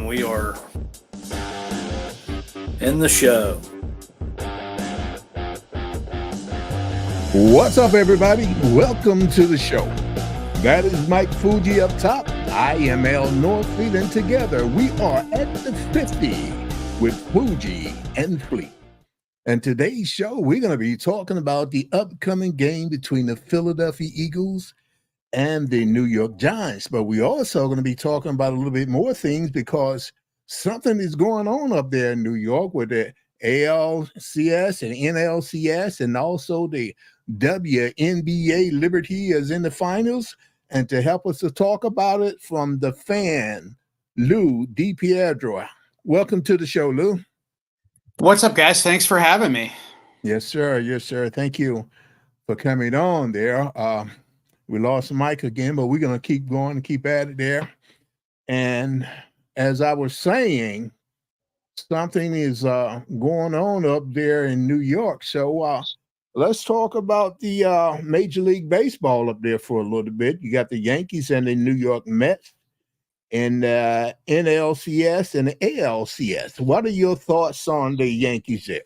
and we are in the show. What's up, everybody? Welcome to the show. That is Mike Fuji up top. I am Al Northfleet, and together we are at the 50 with Fuji and Fleet. And today's show, we're going to be talking about the upcoming game between the Philadelphia Eagles and the New York Giants. But we're also going to be talking about a little bit more things because something is going on up there in New York with the ALCS and NLCS, and also the WNBA Liberty is in the finals. And to help us to talk about it from the fan, Lou DiPietro. Welcome to the show, Lou. What's up, guys? Thanks for having me. Yes, sir. Yes, sir. Thank you for coming on there. We lost Mike again, but we're going to keep going and keep at it there. And as I was saying, something is going on up there in New York. So let's talk about the Major League Baseball up there for a little bit. You got the Yankees and the New York Mets, and NLCS and the ALCS. What are your thoughts on the Yankees there?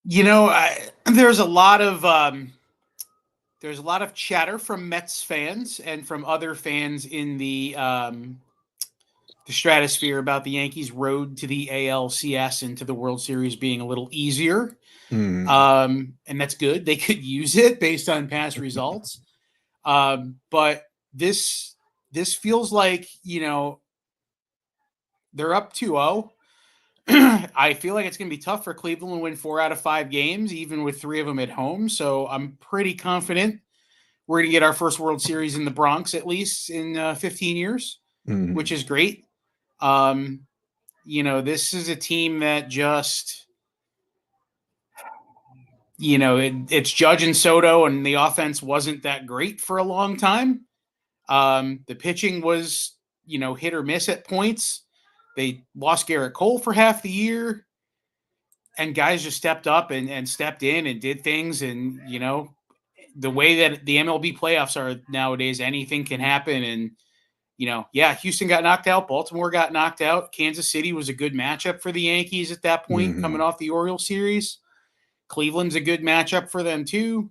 You know, there's a lot of chatter from Mets fans and from other fans in the stratosphere about the Yankees' road to the ALCS and to the World Series being a little easier. And that's good. They could use it based on past results. But this feels like, you know, they're up 2-0. I feel like it's going to be tough for Cleveland to win 4 out of 5 games, even with 3 of them at home. So I'm pretty confident we're going to get our first World Series in the Bronx, at least in 15 years, which is great. You know, this is a team that just, you know, it's Judge and Soto, and the offense wasn't that great for a long time. The pitching was, you know, hit or miss at points. They lost Garrett Cole for half the year, and guys just stepped up and stepped in and did things. And, you know, the way that the MLB playoffs are nowadays, anything can happen. And, you know, yeah, Houston got knocked out. Baltimore got knocked out. Kansas City was a good matchup for the Yankees at that point, coming off the Orioles series. Cleveland's a good matchup for them too.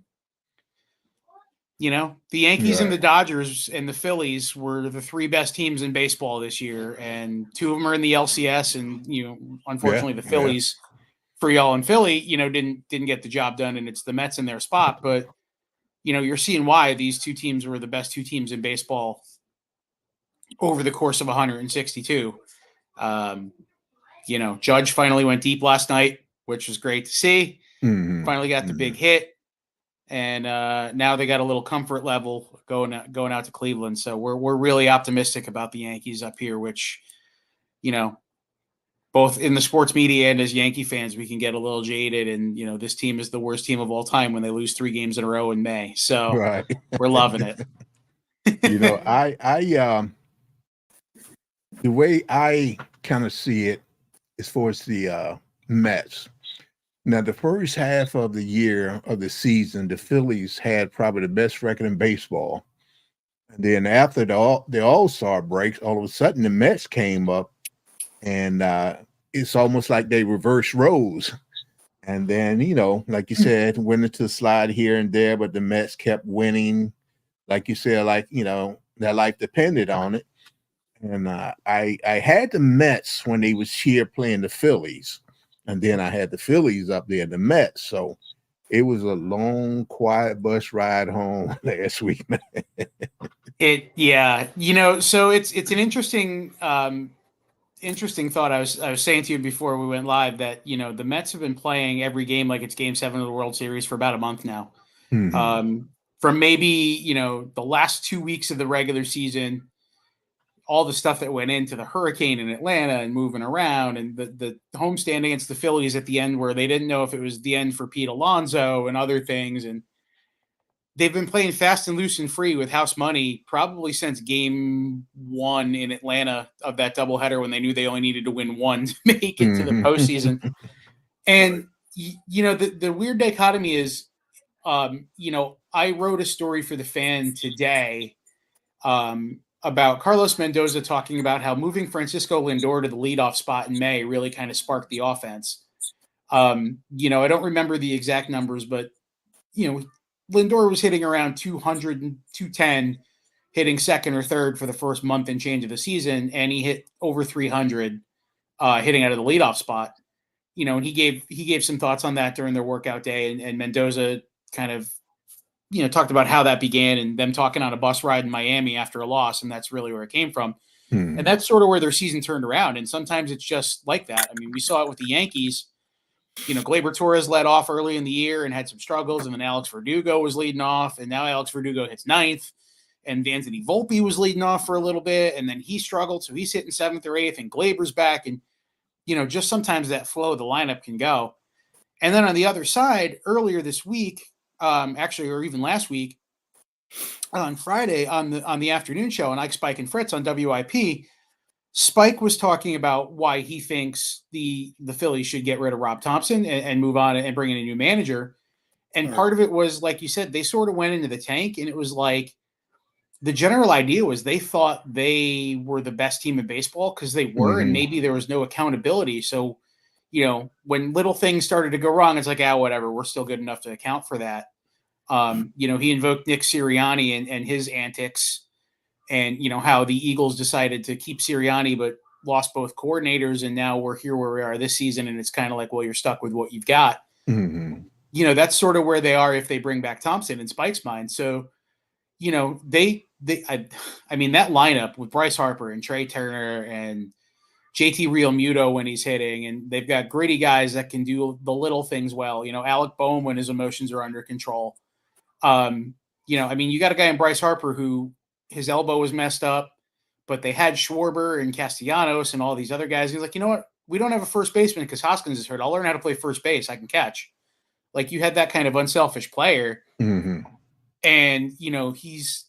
You know, the Yankees and the Dodgers and the Phillies were the 3 best teams in baseball this year, and 2 of them are in the LCS. And, you know, unfortunately, the Phillies, for y'all in Philly, you know, didn't get the job done, and it's the Mets in their spot. But, you know, you're seeing why these 2 teams were the best 2 teams in baseball over the course of 162. You know, Judge finally went deep last night, which was great to see. Finally got the big hit. And now they got a little comfort level going out to Cleveland. So we're really optimistic about the Yankees up here, which, you know, both in the sports media and as Yankee fans, we can get a little jaded. And, you know, this team is the worst team of all time when they lose 3 games in a row in May. So we're loving it. You know, I the way I kind of see it as far as the Mets. Now, the first half of the year of the season, the Phillies had probably the best record in baseball. And then after the All-Star breaks, all of a sudden the Mets came up, and it's almost like they reversed roles. And then, you know, like you said, went into the slide here and there, but the Mets kept winning. Like you said, like, you know, their life depended on it. And I had the Mets when they was here playing the Phillies. And then I had the Phillies up there, the Mets. So it was a long, quiet bus ride home last week. You know, so it's an interesting thought. I was saying to you before we went live that, you know, the Mets have been playing every game like it's Game 7 of the World Series for about a month now. From maybe, you know, the last 2 weeks of the regular season, all the stuff that went into the hurricane in Atlanta and moving around, and the homestand against the Phillies at the end where they didn't know if it was the end for Pete Alonso and other things. And they've been playing fast and loose and free with house money probably since Game 1 in Atlanta of that doubleheader, when they knew they only needed to win 1 to make it to the postseason. And, you know, the weird dichotomy is, you know, I wrote a story for the Fan today about Carlos Mendoza talking about how moving Francisco Lindor to the leadoff spot in May really kind of sparked the offense. I don't remember the exact numbers, but, Lindor was hitting around 200 and 210, hitting second or third for the first month and change of the season, and he hit over 300 hitting out of the leadoff spot. And he gave some thoughts on that during their workout day, and Mendoza kind of, talked about how that began and them talking on a bus ride in Miami after a loss, and that's really where it came from. And that's sort of where their season turned around. And sometimes it's just like that. I mean, we saw it with the Yankees. Gleyber Torres led off early in the year and had some struggles, and then Alex Verdugo was leading off, and now Alex Verdugo hits ninth, and Anthony Volpe was leading off for a little bit, and then he struggled, so he's hitting seventh or eighth, and Gleyber's back, and just sometimes that flow of the lineup can go. And then on the other side, earlier this week, or even last week, on Friday on the afternoon show on Ike, Spike, and Fritz on WIP, Spike was talking about why he thinks the Phillies should get rid of Rob Thompson and move on and bring in a new manager. And part of it was, like you said, they sort of went into the tank, and it was like the general idea was they thought they were the best team in baseball because they were, and maybe there was no accountability. So, when little things started to go wrong, it's like, whatever, we're still good enough to account for that. He invoked Nick Sirianni and his antics, and how the Eagles decided to keep Sirianni but lost both coordinators, and now we're here where we are this season, and it's kind of like, well, you're stuck with what you've got. That's sort of where they are if they bring back Thompson in Spike's mind. So, that lineup with Bryce Harper and Trey Turner and JT Realmuto when he's hitting, and they've got gritty guys that can do the little things well. Alec Boehm when his emotions are under control. You got a guy in Bryce Harper who his elbow was messed up, but they had Schwarber and Castellanos and all these other guys. He's like, you know what? We don't have a first baseman because Hoskins is hurt. I'll learn how to play first base. I can catch. Like, you had that kind of unselfish player. And, he's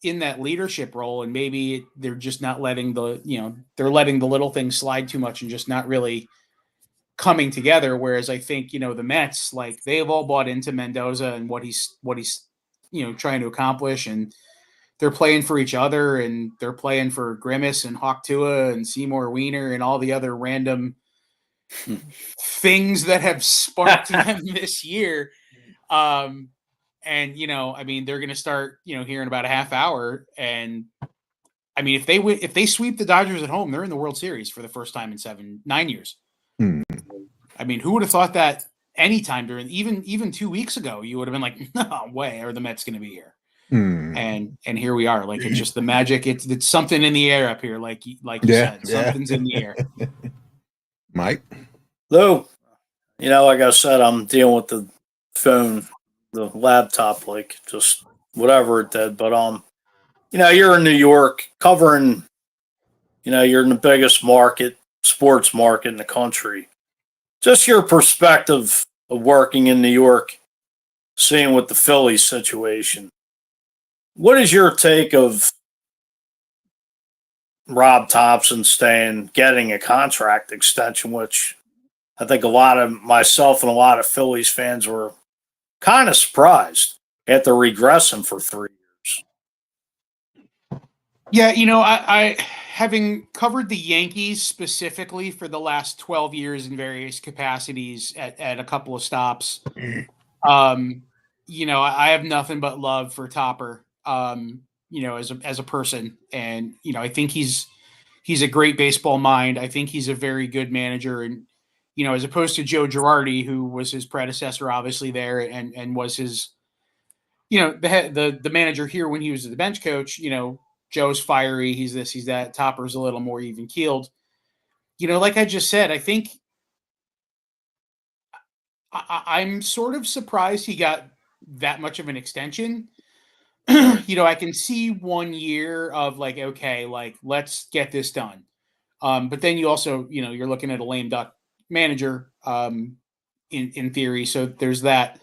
in that leadership role, and maybe they're just not letting they're letting the little things slide too much and just not really coming together. Whereas I think, the Mets, like, they have all bought into Mendoza and what he's trying to accomplish, and they're playing for each other, and they're playing for Grimace and Hawk Tua and Seymour Wiener and all the other random things that have sparked them this year. And, they're going to start, here in about a half hour. And if they sweep the Dodgers at home, they're in the World Series for the first time in 9 years. Who would have thought that anytime during even 2 weeks ago, you would have been like, no way are the Mets going to be here. And here we are. Like, it's just the magic. It's something in the air up here. Like you said, something's in the air. Mike? Lou, like I said, I'm dealing with the phone, the laptop, like just whatever it did. But, you're in New York covering, you're in the biggest sports market in the country. Just your perspective of working in New York, seeing with the Phillies situation. What is your take of Rob Thompson getting a contract extension, which I think a lot of myself and a lot of Phillies fans were kind of surprised after regressing for 3 years? Yeah, I having covered the Yankees specifically for the last 12 years in various capacities at a couple of stops, I have nothing but love for Topper. As a person, and I think he's a great baseball mind. I think he's a very good manager, and as opposed to Joe Girardi, who was his predecessor, obviously there, and was his, the manager here when he was the bench coach. Joe's fiery, he's this, he's that. Topper's a little more even keeled. Like I just said, I think I'm sort of surprised he got that much of an extension. I can see 1 year of like, okay, like, let's get this done. But then you also, you're looking at a lame duck manager in theory. So there's that.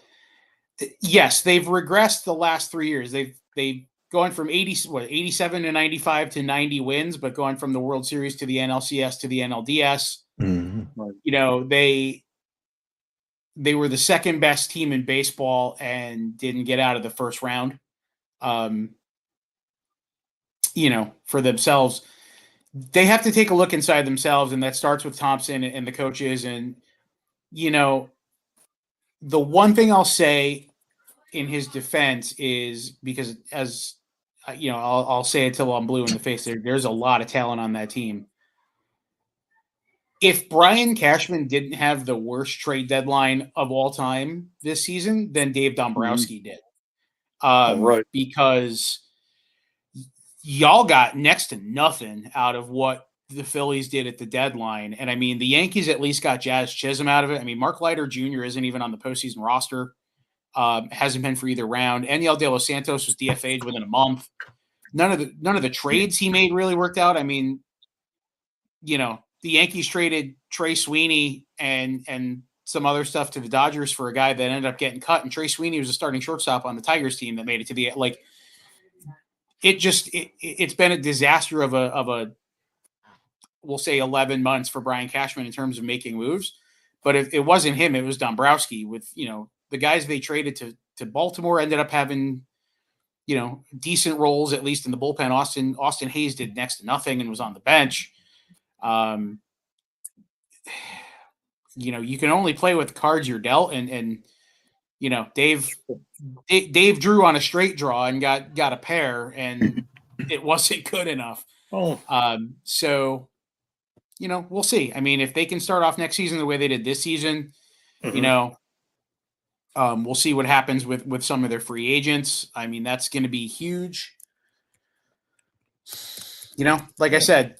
Yes, they've regressed the last 3 years. They've gone from 87 to 95 to 90 wins, but going from the World Series to the NLCS to the NLDS. They were the second best team in baseball and didn't get out of the first round. for themselves. They have to take a look inside themselves, and that starts with Thompson and the coaches. And, the one thing I'll say in his defense is, because as I'll say it till I'm blue in the face. There's a lot of talent on that team. If Brian Cashman didn't have the worst trade deadline of all time this season, then Dave Dombrowski did. Right. Because y'all got next to nothing out of what the Phillies did at the deadline. And I mean, the Yankees at least got Jazz Chisholm out of it. I mean, Mark Leiter Jr. isn't even on the postseason roster. Hasn't been for either round. Eniel De Los Santos was DFA'd within a month. None of the trades he made really worked out. I mean, the Yankees traded Trey Sweeney and some other stuff to the Dodgers for a guy that ended up getting cut. And Trey Sweeney was a starting shortstop on the Tigers team that made it to the, it's been a disaster of a, we'll say 11 months for Brian Cashman in terms of making moves. But if it wasn't him, it was Dombrowski. With, the guys they traded to Baltimore ended up having, decent roles, at least in the bullpen. Austin Hayes did next to nothing and was on the bench. You can only play with the cards you're dealt, and Dave drew on a straight draw and got a pair, and it wasn't good enough. So we'll see. I mean, if they can start off next season the way they did this season, we'll see what happens with some of their free agents. I mean, that's going to be huge. Like I said,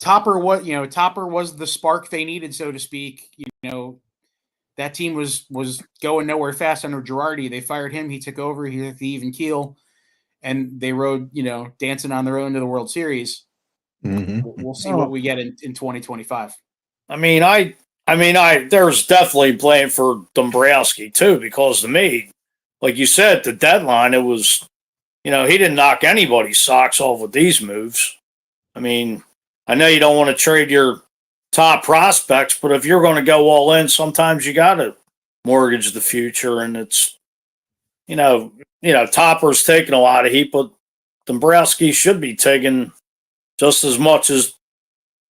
Topper was the spark they needed, so to speak. That team was going nowhere fast under Girardi. They fired him. He took over. He hit the even keel, and they rode, dancing on their own to the World Series. We'll see what we get in 2025. I mean, there's definitely blame for Dombrowski too, because to me, like you said, the deadline, it was, he didn't knock anybody's socks off with these moves. I mean, I know you don't want to trade your top prospects, but if you're going to go all in, sometimes you got to mortgage the future. And it's, Topper's taking a lot of heat, but Dombrowski should be taking just as much as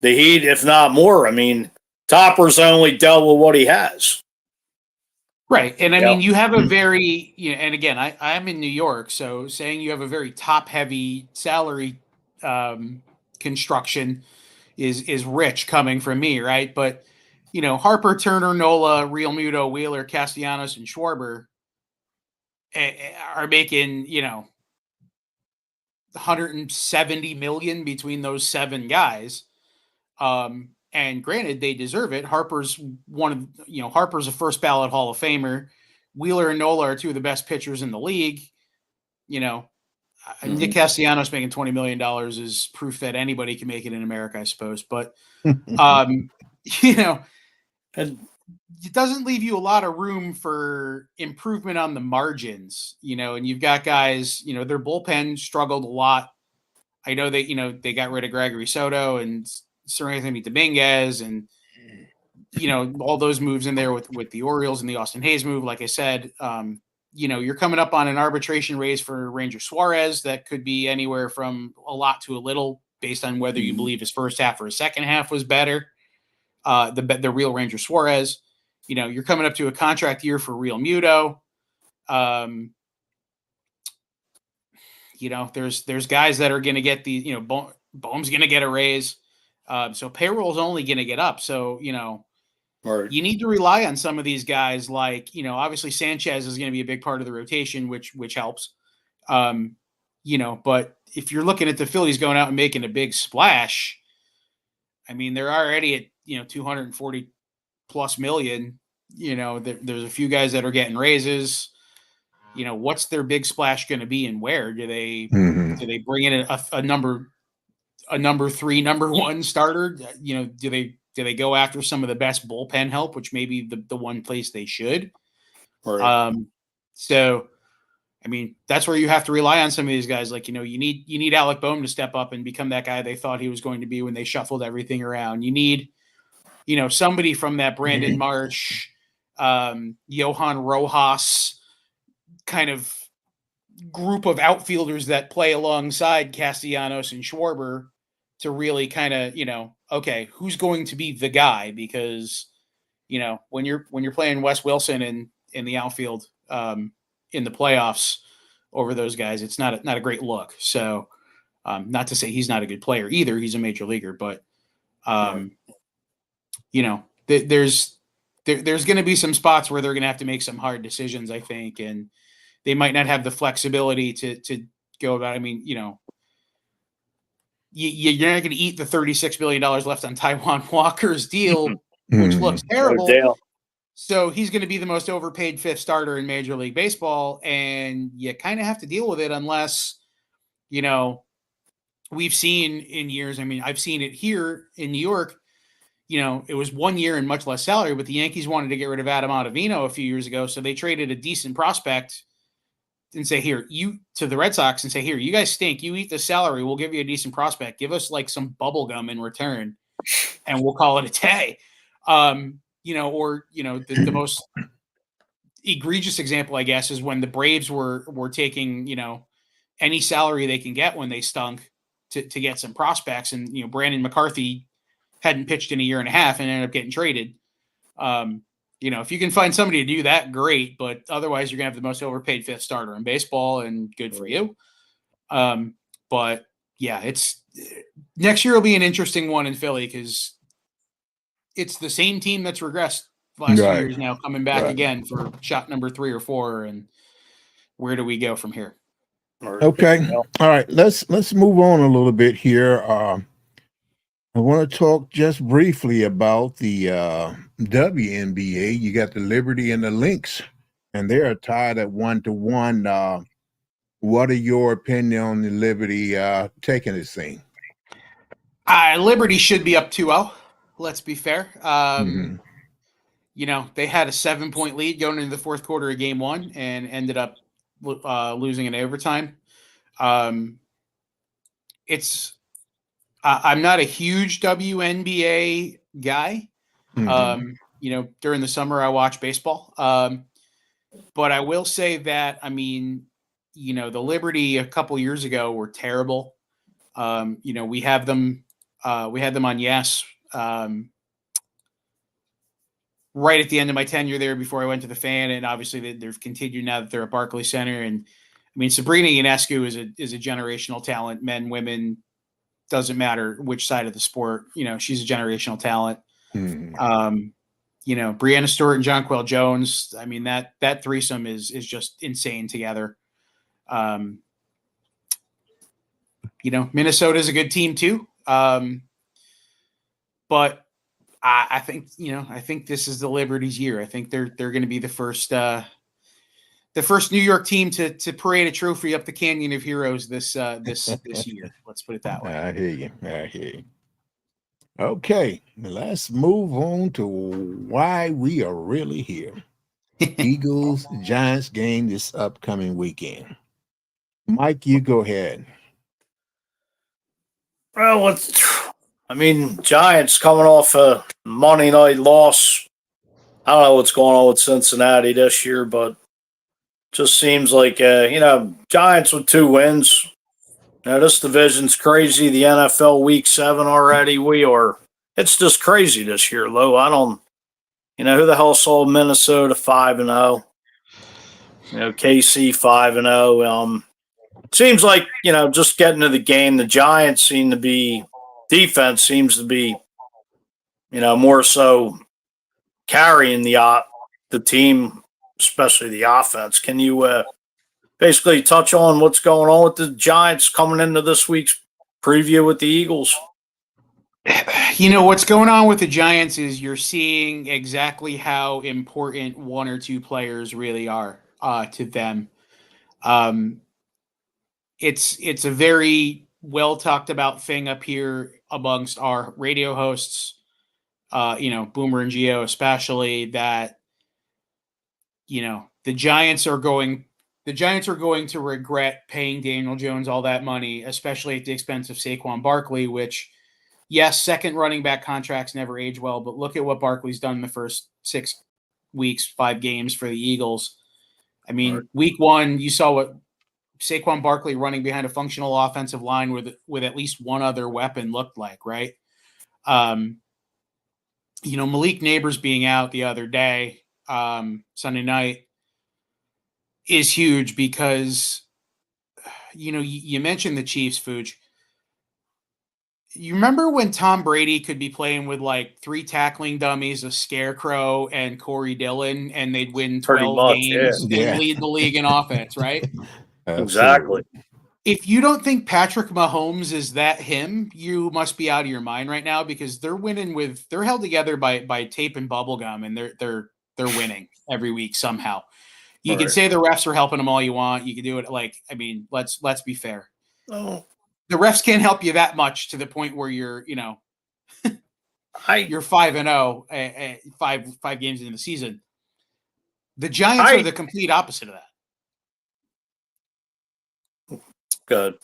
the heat, if not more. I mean, Topper's only dealt with what he has. Right. And I mean, you have a very, and again, I'm in New York, so saying you have a very top heavy salary construction is rich coming from me, right? But, Harper, Turner, Nola, Real Muto, Wheeler, Castellanos, and Schwarber are making, 170 million between those 7 guys. And granted, they deserve it. Harper's Harper's a first ballot Hall of Famer. Wheeler and Nola are 2 of the best pitchers in the league. Nick Castellanos making $20 million is proof that anybody can make it in America, I suppose. But, it doesn't leave you a lot of room for improvement on the margins, and you've got guys, their bullpen struggled a lot. I know they got rid of Gregory Soto and Sir Anthony Dominguez and, all those moves in there with the Orioles and the Austin Hayes move. Like I said, you're coming up on an arbitration raise for Ranger Suarez that could be anywhere from a lot to a little based on whether you believe his first half or his second half was better. The real Ranger Suarez, you're coming up to a contract year for Real Muto. There's guys that are going to get the, Bohm's going to get a raise. So payroll is only going to get up. So, right. You need to rely on some of these guys. Like, obviously Sanchez is going to be a big part of the rotation, which helps. But if you're looking at the Phillies going out and making a big splash, I mean, they're already at, 240 plus million. There's a few guys that are getting raises. What's their big splash going to be, and where do they bring in a number 3, number 1 starter? Do they go after some of the best bullpen help, which may be the one place they should? Right. So, I mean, that's where you have to rely on some of these guys. Like, you need Alec Bohm to step up and become that guy they thought he was going to be when they shuffled everything around. You need, somebody from that Brandon Marsh, Johan Rojas kind of, group of outfielders that play alongside Castellanos and Schwarber to really kind of, okay, who's going to be the guy? Because, when you're playing Wes Wilson in the outfield in the playoffs over those guys, it's not a great look. So not to say he's not a good player either. He's a major leaguer, but there's going to be some spots where they're going to have to make some hard decisions, I think, and they might not have the flexibility to go about. I mean, you're not going to eat the $36 million left on Taijuan Walker's deal, which looks terrible. No. So he's going to be the most overpaid fifth starter in Major League Baseball, and you kind of have to deal with it unless, we've seen in years. I mean, I've seen it here in New York. It was 1 year and much less salary, but the Yankees wanted to get rid of Adam Ottavino a few years ago, so they traded a decent prospect and say, here, to the Red Sox and say, here, you guys stink. You eat the salary. We'll give you a decent prospect. Give us like some bubble gum in return, and we'll call it a day. The most egregious example, I guess, is when the Braves were taking, any salary they can get when they stunk to get some prospects. And, Brandon McCarthy hadn't pitched in a year and a half and ended up getting traded. If you can find somebody to do that, great. But otherwise, you're going to have the most overpaid fifth starter in baseball, and good for you. But yeah, next year will be an interesting one in Philly because it's the same team that's regressed the last 2 years now, coming back again for shot number 3 or 4. And where do we go from here? Okay. All right. Let's move on a little bit here. I want to talk just briefly about the WNBA. You got the Liberty and the Lynx, and they are tied at 1-1. What are your opinion on the Liberty taking this thing? Liberty should be up 2-0. Let's be fair. They had a 7-point lead going into the fourth quarter of game 1 and ended up losing in overtime. I'm not a huge WNBA guy. During the summer I watch baseball. But I will say that, the Liberty a couple years ago were terrible. We had them on Yes. Right at the end of my tenure there before I went to the Fan, and obviously they've continued now that they're at Barclays Center. And Sabrina Ionescu is a generational talent, men, women, doesn't matter which side of the sport. She's a generational talent. Brianna Stewart and Jonquel Jones. That threesome is just insane together. Minnesota's a good team too. But I think this is the Liberty's year. I think they're going to be the first New York team to parade a trophy up the Canyon of Heroes this year. Let's put it that way. I hear you. Okay, let's move on to why we are really here. Eagles Giants game this upcoming weekend. Mike, you go ahead. Well, Giants coming off a Monday night loss. I don't know what's going on with Cincinnati this year, but just seems like, Giants with 2 wins. This division's crazy. The NFL Week 7 already. It's just crazy this year, Lou. I don't, who the hell saw Minnesota 5-0? KC 5-0. Seems like, just getting to the game, the Giants defense seems to be, more so carrying the team, especially the offense. Can you basically touch on what's going on with the Giants coming into this week's preview with the Eagles? What's going on with the Giants is you're seeing exactly how important 1 or 2 players really are to them. It's a very well talked about thing up here amongst our radio hosts, Boomer and Gio especially, that the Giants are going to regret paying Daniel Jones all that money, especially at the expense of Saquon Barkley, which, yes, second running back contracts never age well, but look at what Barkley's done in the first 6 weeks, 5 games for the Eagles. Week 1, you saw what Saquon Barkley running behind a functional offensive line with at least one other weapon looked like, right? Malik Neighbors being out the other day, Sunday night, is huge because, you mentioned the Chiefs, Fuge. You remember when Tom Brady could be playing with like 3 tackling dummies, a scarecrow, and Corey Dillon, and they'd win 12 games and lead the league in offense, right? Exactly. If you don't think Patrick Mahomes is that him, you must be out of your mind right now, because they're winning they're held together by tape and bubble gum, and they're winning every week somehow. You can say the refs are helping them all you want. You can do it let's be fair. Oh. The refs can't help you that much to the point where you're, you're 5-0, 5 games into the season. The Giants are the complete opposite of that. Good.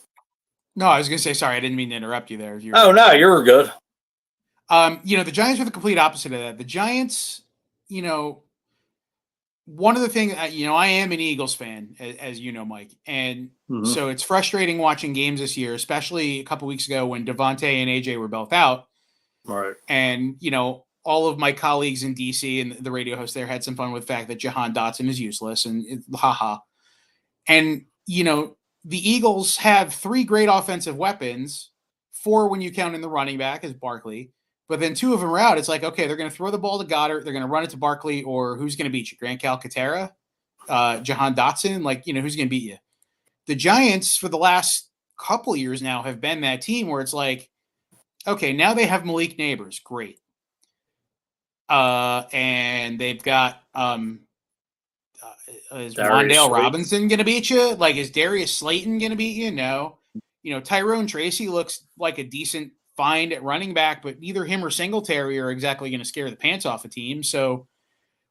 No, I was going to say, sorry, I didn't mean to interrupt you there. No, you were good. The Giants are the complete opposite of that. The Giants, one of the things, I am an Eagles fan, as you know, Mike. And so it's frustrating watching games this year, especially a couple weeks ago when Devontae and AJ were both out. Right. And, all of my colleagues in DC and the radio host there had some fun with the fact that Jahan Dotson is useless and haha. And, the Eagles have 3 great offensive weapons, 4 when you count in the running back as Barkley, but then 2 of them are out. It's like, okay, they're going to throw the ball to Goddard, they're going to run it to Barkley, or who's going to beat you? Grant Calcaterra, Jahan Dotson, who's going to beat you? The Giants for the last couple of years now have been that team where it's like, okay, now they have Malik Neighbors, great, and they've got is Wan'Dale Robinson going to beat you? Is Darius Slayton going to beat you? No. Tyrone Tracy looks like a decent find at running back, but neither him or Singletary are exactly going to scare the pants off a team. So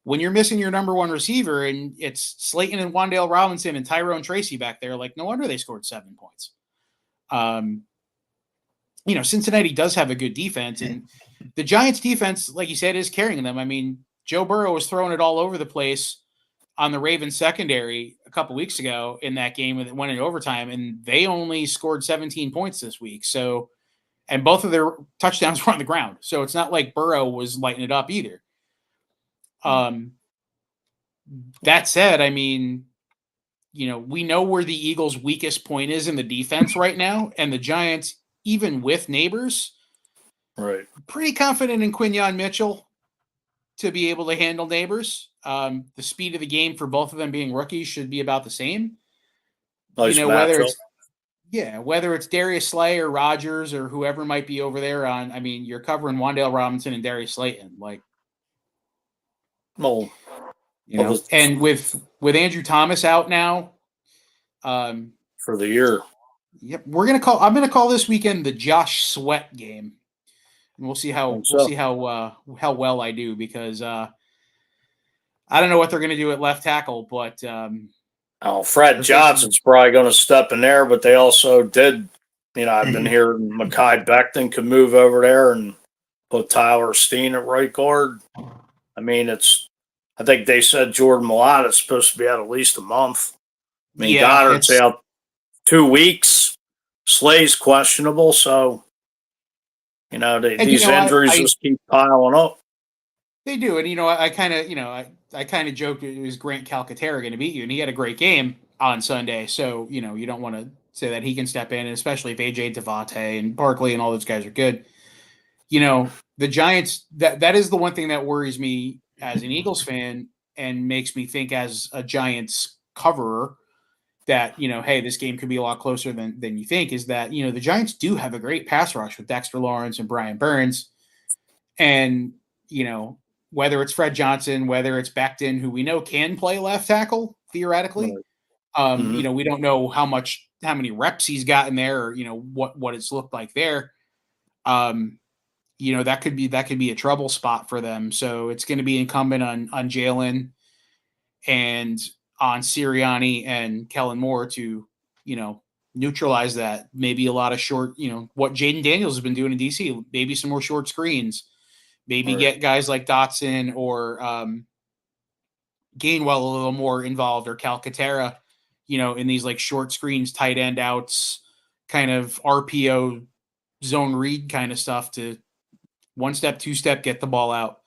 when you're missing your number 1 receiver and it's Slayton and Wan'Dale Robinson and Tyrone Tracy back there, no wonder they scored 7 points. Cincinnati does have a good defense, and the Giants defense, like you said, is carrying them. I mean, Joe Burrow was throwing it all over the place on the Ravens secondary a couple weeks ago in that game when it went in overtime, and they only scored 17 points this week. So, and both of their touchdowns were on the ground. So it's not like Burrow was lighting it up either. That said, I mean, we know where the Eagles' weakest point is in the defense right now, and the Giants, even with Neighbors, right, pretty confident in Quinyon Mitchell to be able to handle Neighbors. The speed of the game for both of them being rookies should be about the same. Nice whether it's Darius Slay or Rodgers or whoever might be over there you're covering Wan'Dale Robinson and Darius Slayton, and with Andrew Thomas out now, for the year. Yep, I'm gonna call this weekend the Josh Sweat game, and we'll see how well I do, because I don't know what they're gonna do at left tackle, but Fred Johnson's probably going to step in there, but they also did. I've been hearing Mekhi Becton could move over there and put Tyler Steen at right guard. I mean, I think they said Jordan Mailata is supposed to be out at least a month. I mean, Goddard's out 2 weeks. Slay's questionable, so these injuries just keep piling up. They do, and I kind of joked it was Grant Calcaterra going to beat you, and he had a great game on Sunday. So you don't want to say that he can step in, and especially if AJ Devontae and Barkley and all those guys are good. The Giants. That is the one thing that worries me as an Eagles fan and makes me think as a Giants coverer that hey, this game could be a lot closer than you think. Is that the Giants do have a great pass rush with Dexter Lawrence and Brian Burns, and whether it's Fred Johnson, whether it's Becton, who we know can play left tackle theoretically. Right. We don't know how many reps he's gotten there, or what it's looked like there. That could be a trouble spot for them. So it's going to be incumbent on Jalen and on Sirianni and Kellen Moore to neutralize that. Maybe a lot of short, what Jaden Daniels has been doing in DC. Maybe some more short screens. Maybe get guys like Dotson or Gainwell a little more involved, or Calcaterra, in these like short screens, tight end outs, kind of RPO zone read kind of stuff to one step, two step, get the ball out.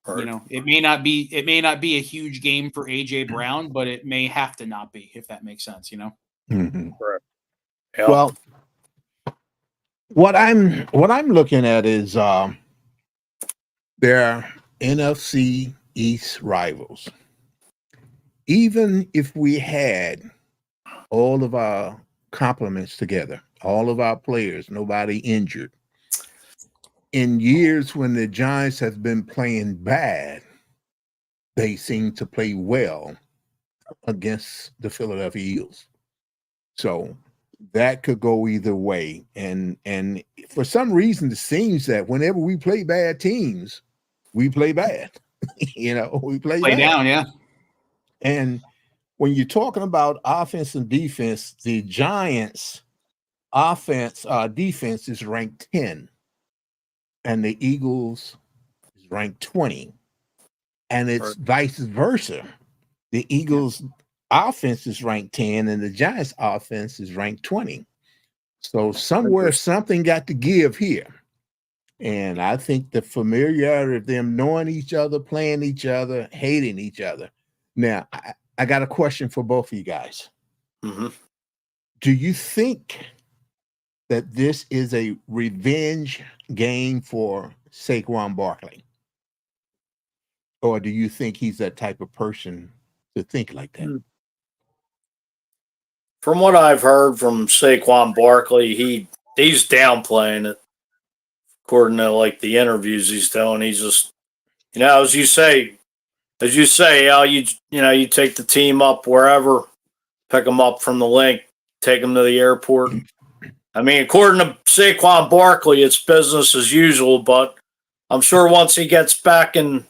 Right. It may not be a huge game for AJ Brown, but it may have to not be, if that makes sense, Mhm. Right. Yeah. Well, what I'm looking at is their NFC East rivals. Even if we had all of our complements together, all of our players, nobody injured, in years when the Giants have been playing bad, they seem to play well against the Philadelphia Eagles. So that could go either way. And for some reason, it seems that whenever we play bad teams, we play bad. We play bad. down, yeah. And when you're talking about offense and defense, the Giants' defense is ranked 10, and the Eagles is ranked 20. And it's vice versa. The Eagles' offense is ranked 10, and the Giants' offense is ranked 20. So somewhere something got to give here. And I think the familiarity of them knowing each other, playing each other, hating each other. Now, I got a question for both of you guys. Mm-hmm. Do you think that this is a revenge game for Saquon Barkley? Or do you think he's that type of person to think like that? From what I've heard from Saquon Barkley, he's downplaying it. According to like the interviews he's doing, he's just, as you say, you take the team up wherever, pick them up from the link, take them to the airport. I mean, according to Saquon Barkley, it's business as usual, but I'm sure once he gets back in,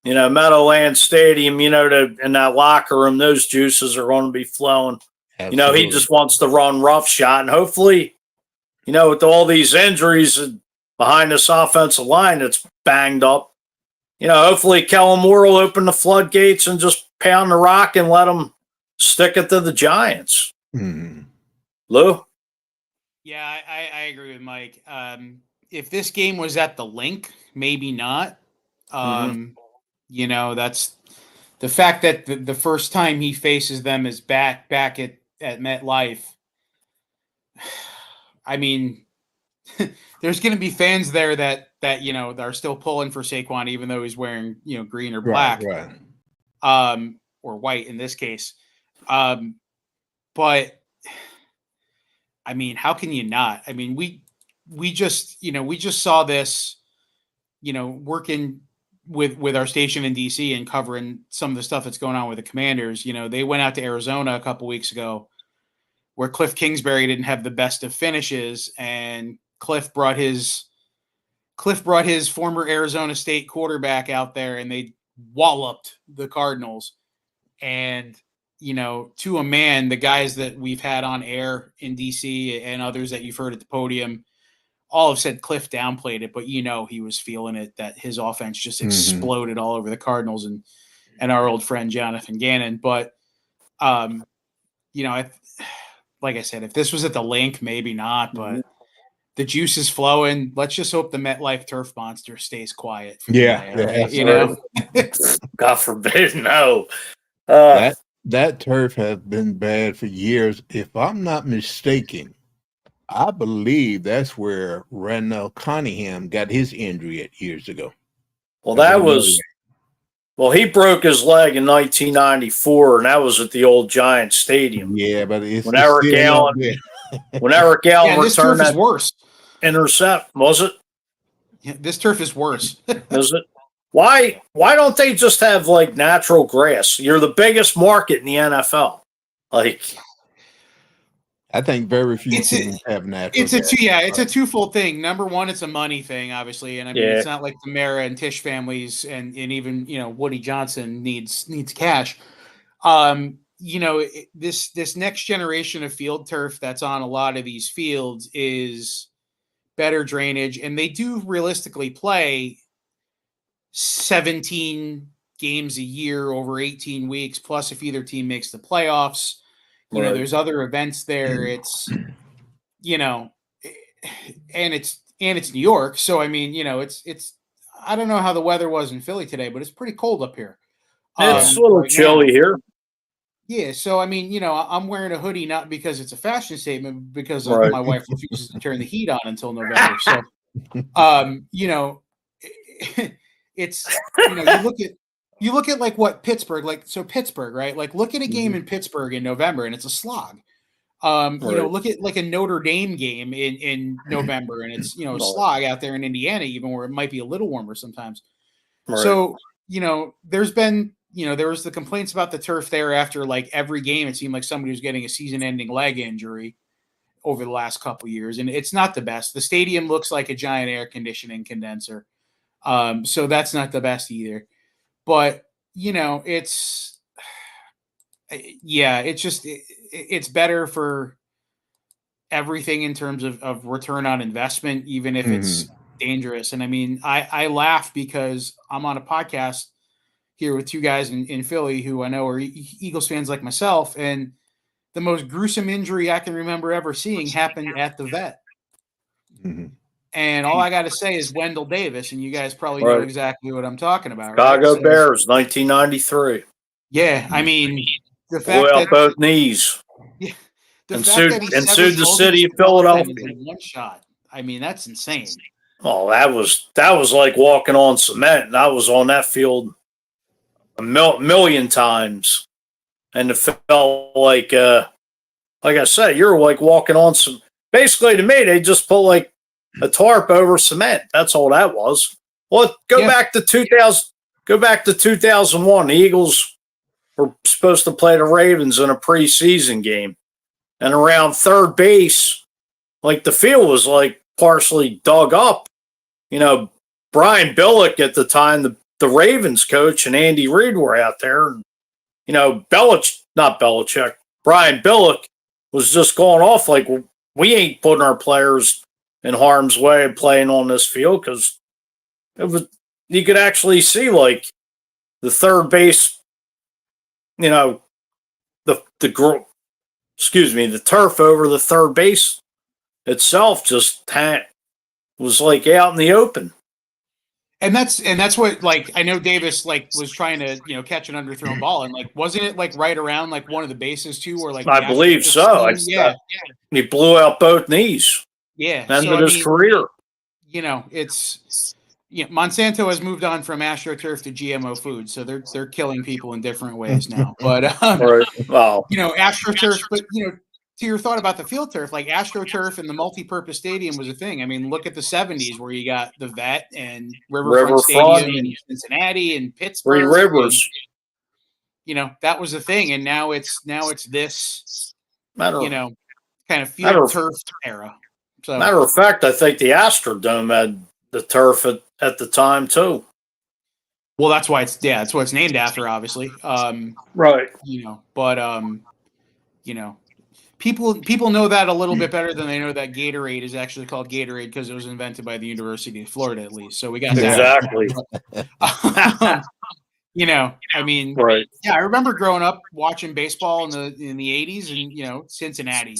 Meadowlands Stadium, in that locker room, those juices are going to be flowing. Absolutely. He just wants to run roughshod. And hopefully, with all these injuries behind this offensive line that's banged up, hopefully Kellen Moore will open the floodgates and just pound the rock and let them stick it to the Giants. Mm-hmm. Lou? Yeah, I agree with Mike. If this game was at the link, maybe not. That's the fact that the first time he faces them is back at MetLife. I mean, there's going to be fans there that are still pulling for Saquon, even though he's wearing green or black, right. Or white in this case. But I mean, how can you not? I mean, we just saw this, working with our station in DC and covering some of the stuff that's going on with the Commanders. They went out to Arizona a couple weeks ago where Cliff Kingsbury didn't have the best of finishes, and Cliff brought his former Arizona State quarterback out there, and they walloped the Cardinals. And to a man, the guys that we've had on air in DC and others that you've heard at the podium all have said Cliff downplayed it, but he was feeling it, that his offense just exploded all over the Cardinals and our old friend Jonathan Gannon. But like I said, if this was at the link, maybe not, but the juice is flowing. Let's just hope the MetLife turf monster stays quiet for the day, right? God forbid, no. That turf has been bad for years. If I'm not mistaken, I believe that's where Randall Cunningham got his injury years ago. Well, he broke his leg in 1994, and that was at the old Giant Stadium. Yeah, but when Eric Allen this turf is worse. Intercept, was it? Yeah, this turf is worse. Is it? Why don't they just have like natural grass? You're the biggest market in the NFL. I think very few teams have natural grass. It's a twofold thing. Number one, it's a money thing, obviously, and I mean it's not like the Mara and Tisch families and even Woody Johnson needs cash. This next generation of field turf that's on a lot of these fields is better drainage, and they do realistically play 17 games a year over 18 weeks, plus if either team makes the playoffs. You know, there's other events there. It's, you know, and it's New York. So, I mean, you know, it's, I don't know how the weather was in Philly today, but it's pretty cold up here. It's a little right chilly now. here. Yeah. So, I mean, you know, I'm wearing a hoodie, not because it's a fashion statement, but because my wife refuses to turn the heat on until November. So, you know, it's, you know, you look at like what Pittsburgh, like, so Pittsburgh, right? Like, look at a game in Pittsburgh in November and it's a slog. You know, look at like a Notre Dame game in November and it's, you know, a slog out there in Indiana, even where it might be a little warmer sometimes. So, you know, there's been, you know, there was the complaints about the turf there after like every game. It seemed like somebody was getting a season ending leg injury over the last couple of years. And it's not the best. The stadium looks like a giant air conditioning condenser. So that's not the best either. But, you know, it's, yeah, it's just, it's better for everything in terms of return on investment, even if it's dangerous. And I mean, I laugh because I'm on a podcast here with two guys in Philly who I know are Eagles fans like myself. And the most gruesome injury I can remember ever seeing happened at the vet. And all I got to say is Wendell Davis, and you guys probably know exactly what I'm talking about. Chicago right? Bears, 1993. Yeah, I mean, the blew fact out that both knees. Yeah, and sued the city of Philadelphia in one shot. I mean, that's insane. Oh, that was like walking on cement. And I was on that field a million times, and it felt like I said, you're like walking on some. Basically, to me, they just put like a tarp over cement. That's all that was. Well, go back to 2000. Go back to 2001. The Eagles were supposed to play the Ravens in a preseason game, and around third base, like the field was like partially dug up. You know, Brian Billick at the time, the Ravens coach, and Andy Reid were out there. And, you know, Brian Billick was just going off like, we ain't putting our players in harm's way playing on this field, because you could actually see like the third base, you know, the turf over the third base itself just was like out in the open. And that's what, like, I know Davis like was trying to, you know, catch an underthrown ball, and like, wasn't it like right around like one of the bases too, or like I believe so. He blew out both knees. Yeah, ended his career. You know, it's Monsanto has moved on from AstroTurf to GMO food, so they're killing people in different ways now. But you know, AstroTurf, but you know, to your thought about the field turf, like AstroTurf and the multi-purpose stadium was a thing. I mean, look at the 70s where you got the Vet and Riverfront Stadium in Cincinnati and Pittsburgh. Three Rivers. And, you know, that was the thing. And now it's this, you know, kind of field turf era. So, matter of fact, I think the Astrodome had the turf at the time too. Well, that's why it's named after, obviously. Right. You know, but you know, people know that a little bit better than they know that Gatorade is actually called Gatorade because it was invented by the University of Florida, at least. So we got exactly. That. You know, I mean, right. Yeah, I remember growing up watching baseball in the 80s, and you know, Cincinnati,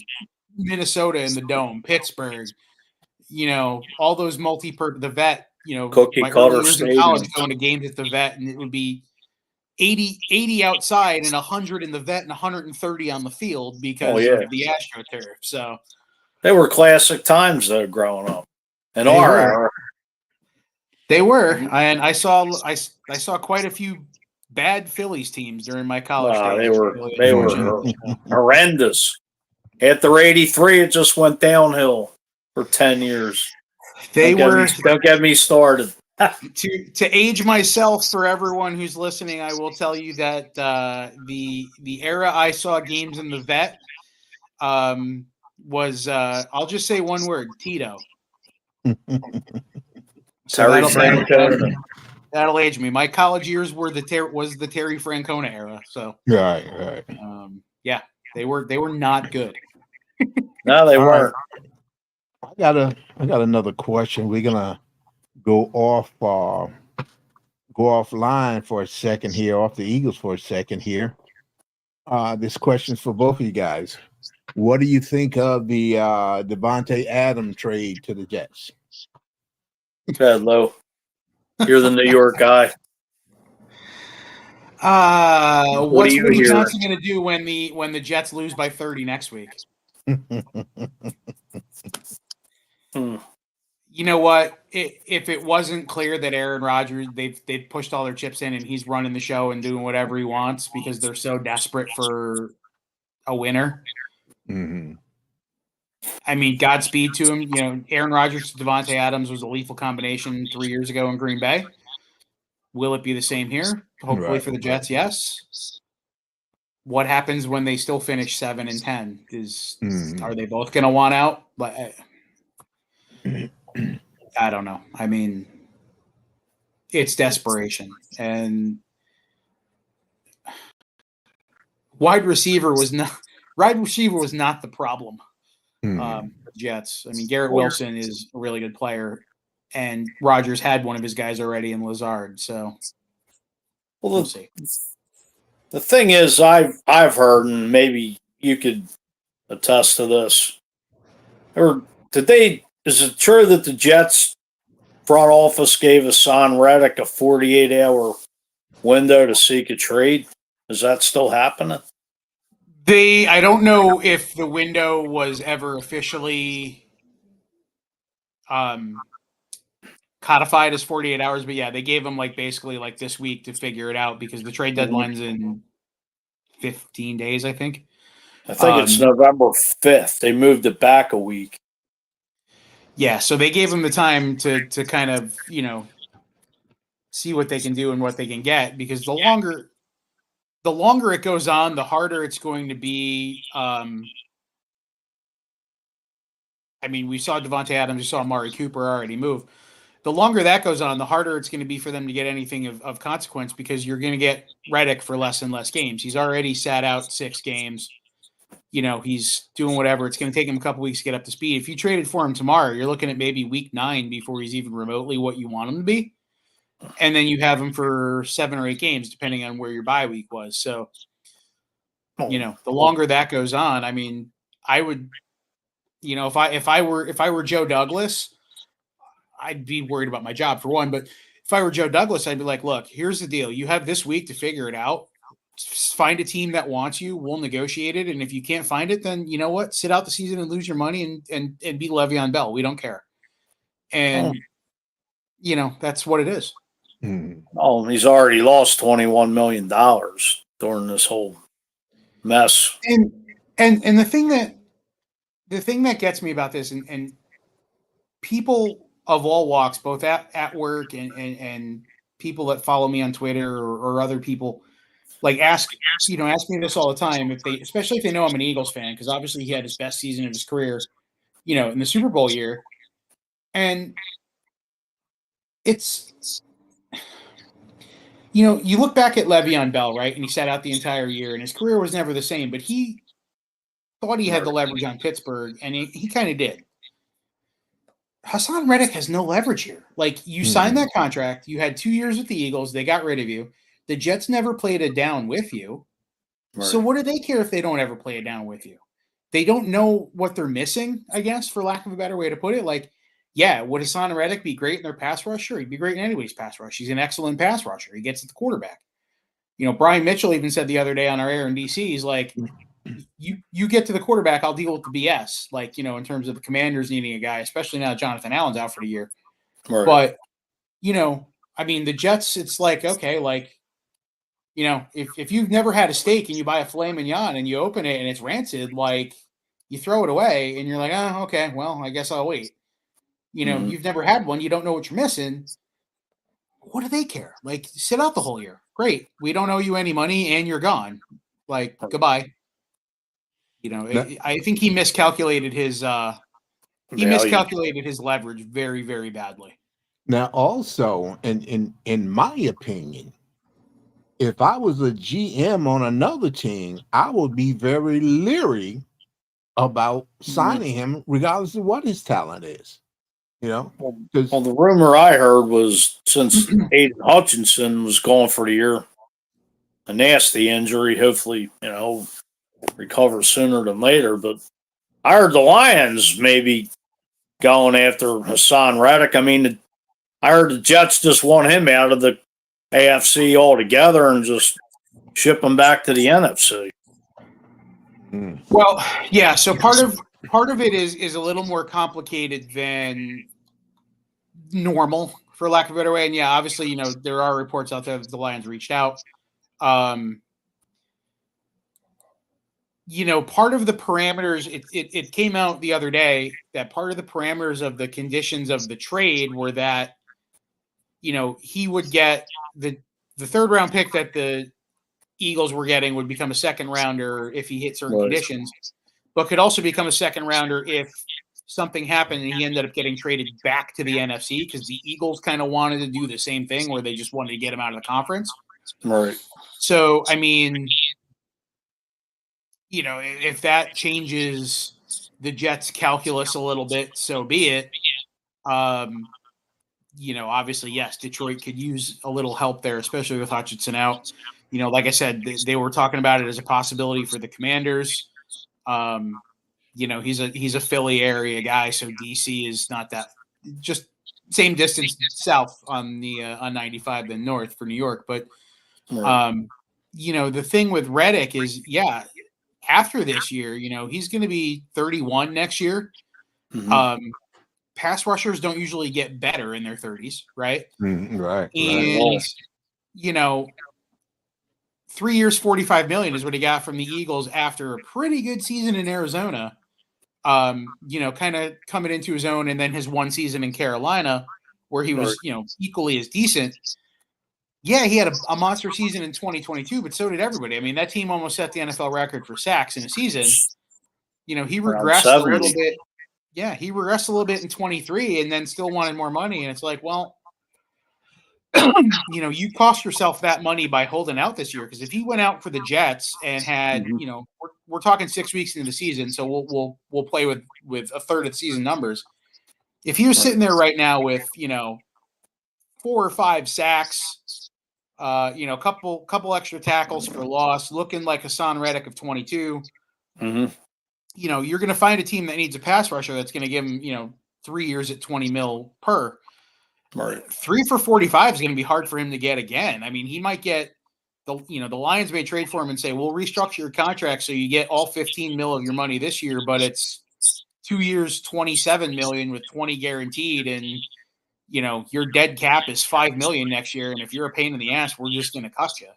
Minnesota in the Dome, Pittsburgh, you know, all those the Vet, you know, Cookie Cutter Stadium. College going to games at the Vet, and it would be 80 outside and 100 in the Vet and 130 on the field because of the AstroTurf. So they were classic times though, growing up. In our era. They were, and I saw quite a few bad Phillies teams during my college days. They were horrendous. After 83, it just went downhill for 10 years. Don't get me started. To age myself for everyone who's listening, I will tell you that the era I saw games in the Vet was I'll just say one word: Tito. So that'll age me. My college years was the Terry Francona era. So right. Yeah, they were not good. No, they weren't. I got another question. We're gonna go offline for a second here, off the Eagles for a second here. This question's for both of you guys. What do you think of the Devontae Adams trade to the Jets? Go ahead, Lou. You're the New York guy. What's do you Woody hear? Johnson going to do when the Jets lose by 30 next week? You know what? If it wasn't clear that Aaron Rodgers, they've pushed all their chips in and he's running the show and doing whatever he wants because they're so desperate for a winner. Mm-hmm. I mean, Godspeed to him. You know, Aaron Rodgers to Devontae Adams was a lethal combination 3 years ago in Green Bay. Will it be the same here? Hopefully for the Jets, yes. What happens when they still finish 7-10? Are they both going to want out? But I don't know. I mean, it's desperation, and wide receiver was not the problem. Jets. I mean, Garrett Wilson is a really good player, and Rodgers had one of his guys already in Lazard. So we'll see. The thing is, I've heard, and maybe you could attest to this, or is it true that the Jets front office gave Hassan Reddick a 48-hour window to seek a trade? Is that still happening? I don't know if the window was ever officially codified as 48 hours, but yeah, they gave him basically this week to figure it out because the trade deadline's in 15 days, I think. I think it's November 5th. They moved it back a week. Yeah, so they gave him the time to kind of, see what they can do and what they can get, because the longer it goes on, the harder it's going to be. I mean, we saw Devontae Adams, we saw Amari Cooper already move. The longer that goes on, the harder it's going to be for them to get anything of consequence, because you're going to get Reddick for less and less games. He's already sat out 6 games. He's doing whatever. It's going to take him a couple weeks to get up to speed. If you traded for him tomorrow, you're looking at maybe week 9 before he's even remotely what you want him to be. And then you have him for 7 or 8 games, depending on where your bye week was. So, the longer that goes on, I mean, I would, if I were Joe Douglas, I'd be worried about my job for one. But if I were Joe Douglas, I'd be like, look, here's the deal. You have this week to figure it out. Find a team that wants you. We'll negotiate it. And if you can't find it, then you know what? Sit out the season and lose your money and be Le'Veon Bell. We don't care. And, that's what it is. Oh, he's already lost $21 million during this whole mess. And the thing that gets me about this, and people of all walks, both at work and people that follow me on Twitter or other people, ask me this all the time, especially if they know I'm an Eagles fan, because obviously he had his best season of his career, in the Super Bowl year. And it's, you look back at Le'Veon Bell, right? And he sat out the entire year and his career was never the same, but he thought he had the leverage on Pittsburgh, and he kind of did. Hassan Reddick has no leverage here. You signed that contract. You had 2 years with the Eagles. They got rid of you. The Jets never played it down with you. Right. So what do they care if they don't ever play it down with you? They don't know what they're missing, I guess, for lack of a better way to put it. Would Hassan Reddick be great in their pass rush? Sure, he'd be great in anybody's pass rush. He's an excellent pass rusher. He gets at the quarterback. Brian Mitchell even said the other day on our air in DC, he's like, you get to the quarterback, I'll deal with the BS. In terms of the Commanders needing a guy, especially now Jonathan Allen's out for the year. Right. But, I mean, the Jets, it's okay, if you've never had a steak and you buy a filet mignon and you open it and it's rancid, you throw it away and you're like, oh, okay, well, I guess I'll wait. You've never had one. You don't know what you're missing. What do they care? Sit out the whole year. Great. We don't owe you any money and you're gone. Goodbye. I think he miscalculated his leverage very, very badly. Now, also, in my opinion, if I was a GM on another team, I would be very leery about signing him, regardless of what his talent is. Well, the rumor I heard was since Aiden Hutchinson was gone for the year, a nasty injury. Hopefully, recover sooner than later. But I heard the Lions maybe going after Hassan Reddick. I mean, I heard the Jets just want him out of the AFC altogether and just ship him back to the NFC. Well, yeah. So part of it is a little more complicated than normal, for lack of a better way. And yeah, obviously, there are reports out there that the Lions reached out. Part of the parameters, it came out the other day that part of the parameters of the conditions of the trade were that, he would get the third round pick that the Eagles were getting would become a second rounder if he hit certain conditions, but could also become a second rounder if something happened and he ended up getting traded back to the NFC, because the Eagles kind of wanted to do the same thing where they just wanted to get him out of the conference. Right. So, I mean, if that changes the Jets' calculus a little bit, so be it. Obviously, yes, Detroit could use a little help there, especially with Hutchinson out. Like I said, they were talking about it as a possibility for the Commanders. He's a Philly area guy, so DC is not that, just same distance south on the on 95 than north for New York. But the thing with Reddick is, after this year, he's going to be 31 next year. Mm-hmm. Pass rushers don't usually get better in their 30s, right? Right. And 3 years, $45 million is what he got from the Eagles after a pretty good season in Arizona. Kind of coming into his own, and then his one season in Carolina where he was, equally as decent. Yeah, he had a monster season in 2022, but so did everybody. I mean, that team almost set the NFL record for sacks in a season. He regressed a little bit. Yeah, he regressed a little bit in 23 and then still wanted more money. And it's like, well, you cost yourself that money by holding out this year. Because if he went out for the Jets and had, we're talking 6 weeks into the season, so we'll play with a third of the season numbers. If he was sitting there right now with 4 or 5 sacks, couple extra tackles for loss, looking like Hassan Reddick of 22, you're going to find a team that needs a pass rusher that's going to give him 3 years at $20 million per. Right. 3 for 45 is going to be hard for him to get again. I mean, he might get the Lions may trade for him and say, we'll restructure your contract so you get all 15 mil of your money this year, but it's 2 years, 27 million with 20 guaranteed. And, your dead cap is 5 million next year. And if you're a pain in the ass, we're just going to cost you.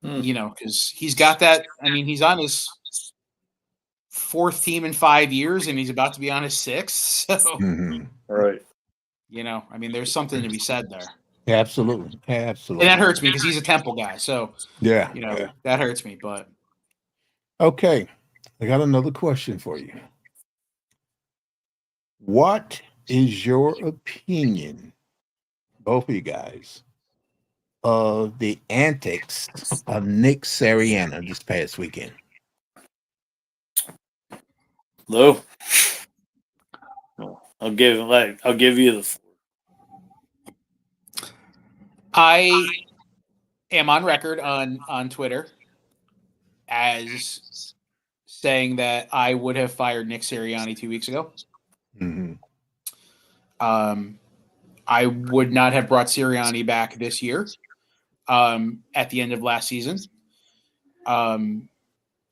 Cause he's got that. I mean, he's on his 4th team in 5 years and he's about to be on his 6th. So, right. I mean, there's something to be said there. Absolutely. And that hurts me because he's a Temple guy. So, that hurts me, but. Okay. I got another question for you. What is your opinion, both of you guys, of the antics of Nick Sirianni this past weekend? Lou, I'll give you the floor. I am on record on Twitter as saying that I would have fired Nick Sirianni 2 weeks ago. I would not have brought Sirianni back this year at the end of last season.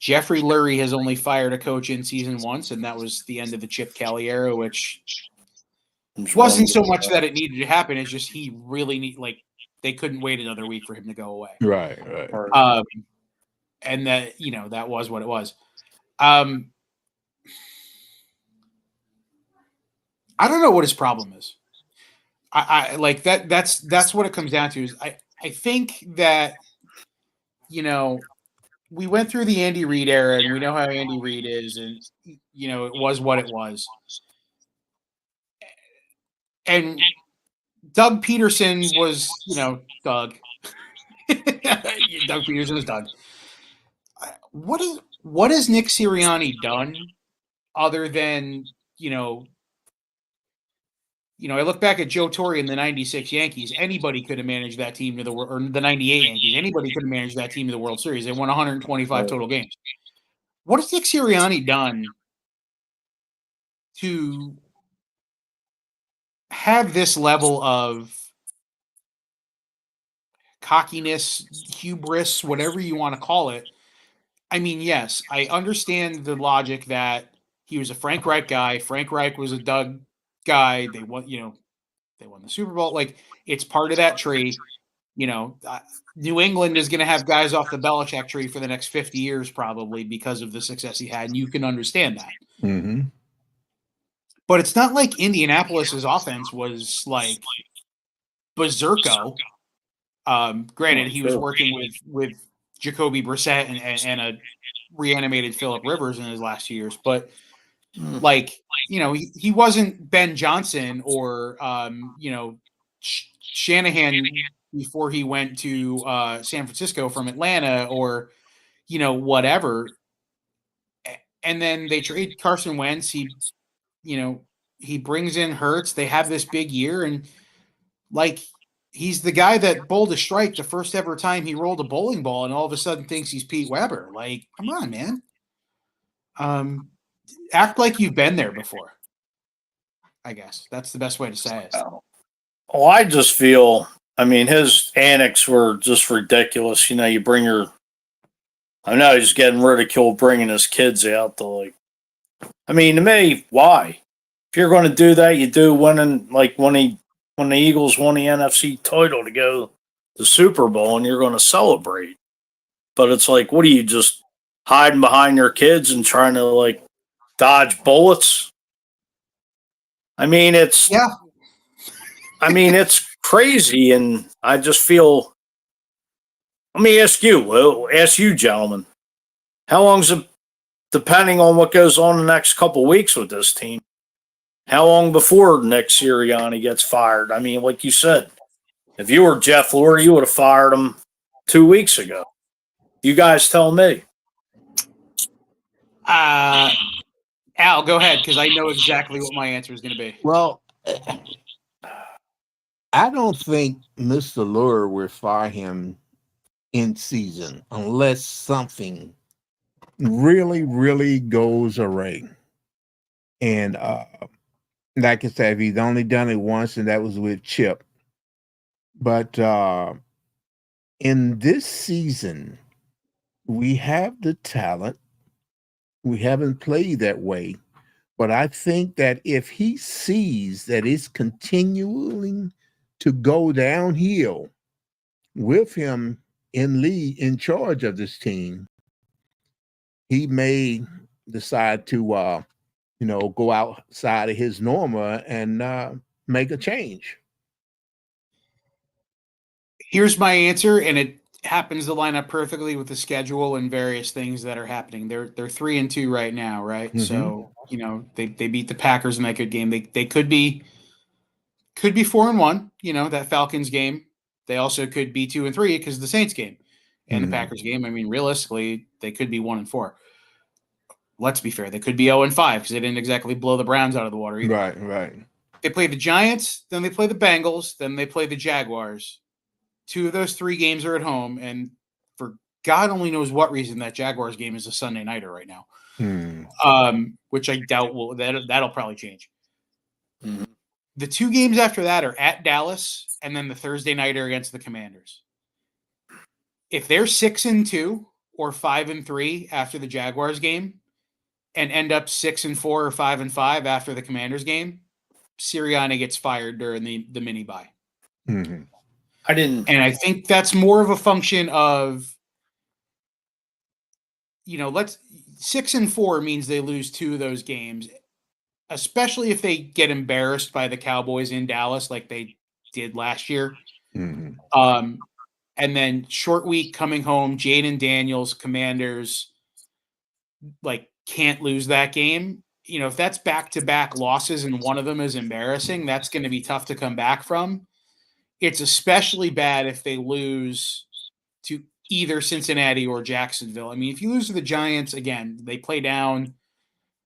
Jeffrey Lurie has only fired a coach in season once, and that was the end of the Chip Kelly era, which wasn't so much that it needed to happen. It's just he really they couldn't wait another week for him to go away. Right. And that, that was what it was. I don't know what his problem is. I like that. That's what it comes down to. Is I think that, we went through the Andy Reid era and we know how Andy Reid is, and it was what it was. And Doug Peterson was, Doug. Doug Peterson was Doug. What has Nick Sirianni done other than, I look back at Joe Torre and the 96 Yankees. Anybody could have managed that team to the World, or the 98 Yankees. Anybody could have managed that team to the World Series. They won 125 total games. What has Dick Sirianni done to have this level of cockiness, hubris, whatever you want to call it? I mean, yes, I understand the logic that he was a Frank Reich guy. Frank Reich was a Doug guy. They won, they won the Super Bowl. Like, it's part of that tree. New England is going to have guys off the Belichick tree for the next 50 years, probably, because of the success he had. And you can understand that. Mm-hmm. But it's not like Indianapolis's offense was like berserko. Granted, he was working with Jacoby Brissett and a reanimated Phillip Rivers in his last 2 years, but he wasn't Ben Johnson or Shanahan before he went to San Francisco from Atlanta or whatever. And then they trade Carson Wentz. He brings in Hurts. They have this big year, and he's the guy that bowled a strike the first ever time he rolled a bowling ball, and all of a sudden thinks he's Pete Weber. Like, come on, man. Act like you've been there before. I guess that's the best way to say it. Well, I just feel, his antics were just ridiculous. You bring I know he's getting ridiculed bringing his kids out to to me, why? If you're going to do that, you do winning, when the Eagles won the NFC title to go to the Super Bowl and you're going to celebrate. But it's what are you, just hiding behind your kids and trying to dodge bullets? It's it's crazy, and I just feel. Let me ask you, gentlemen, how long's it, depending on what goes on the next couple weeks with this team? How long before Nick Sirianni gets fired? Like you said, if you were Jeff Lurie, you would have fired him 2 weeks ago. You guys tell me. Al, go ahead, because I know exactly what my answer is going to be. Well, I don't think Mr. Lurie will fire him in season unless something really, really goes awry. And like I said, he's only done it once, and that was with Chip. But in this season, we have the talent. We haven't played that way. But I think that if he sees that it's continuing to go downhill with him in charge of this team, he may decide to go outside of his normal and make a change. Here's my answer, and it happens to line up perfectly with the schedule and various things that are happening. They're 3-2 right now, right? Mm-hmm. So they beat the Packers in that good game. They could be 4-1. That Falcons game. They also could be 2-3 because of the Saints game and the Packers game. Realistically, they could be 1-4. Let's be fair. They could be 0-5 because they didn't exactly blow the Browns out of the water either. Right. They play the Giants, then they play the Bengals, then they play the Jaguars. 2 of those 3 games are at home, and for God only knows what reason, that Jaguars game is a Sunday nighter right now, which I doubt that'll probably change. Mm-hmm. The 2 games after that are at Dallas, and then the Thursday nighter against the Commanders. If they're 6-2 or 5-3 after the Jaguars game, and end up 6-4 or 5-5 after the Commanders game, Sirianni gets fired during the mini bye. Mm-hmm. And I think that's more of a function of, 6-4 means they lose 2 of those games, especially if they get embarrassed by the Cowboys in Dallas like they did last year. Mm-hmm. And then short week coming home, Jaden Daniels, Commanders, can't lose that game. If that's back-to-back losses and one of them is embarrassing, that's going to be tough to come back from. It's especially bad if they lose to either Cincinnati or Jacksonville. If you lose to the Giants, again, they play down.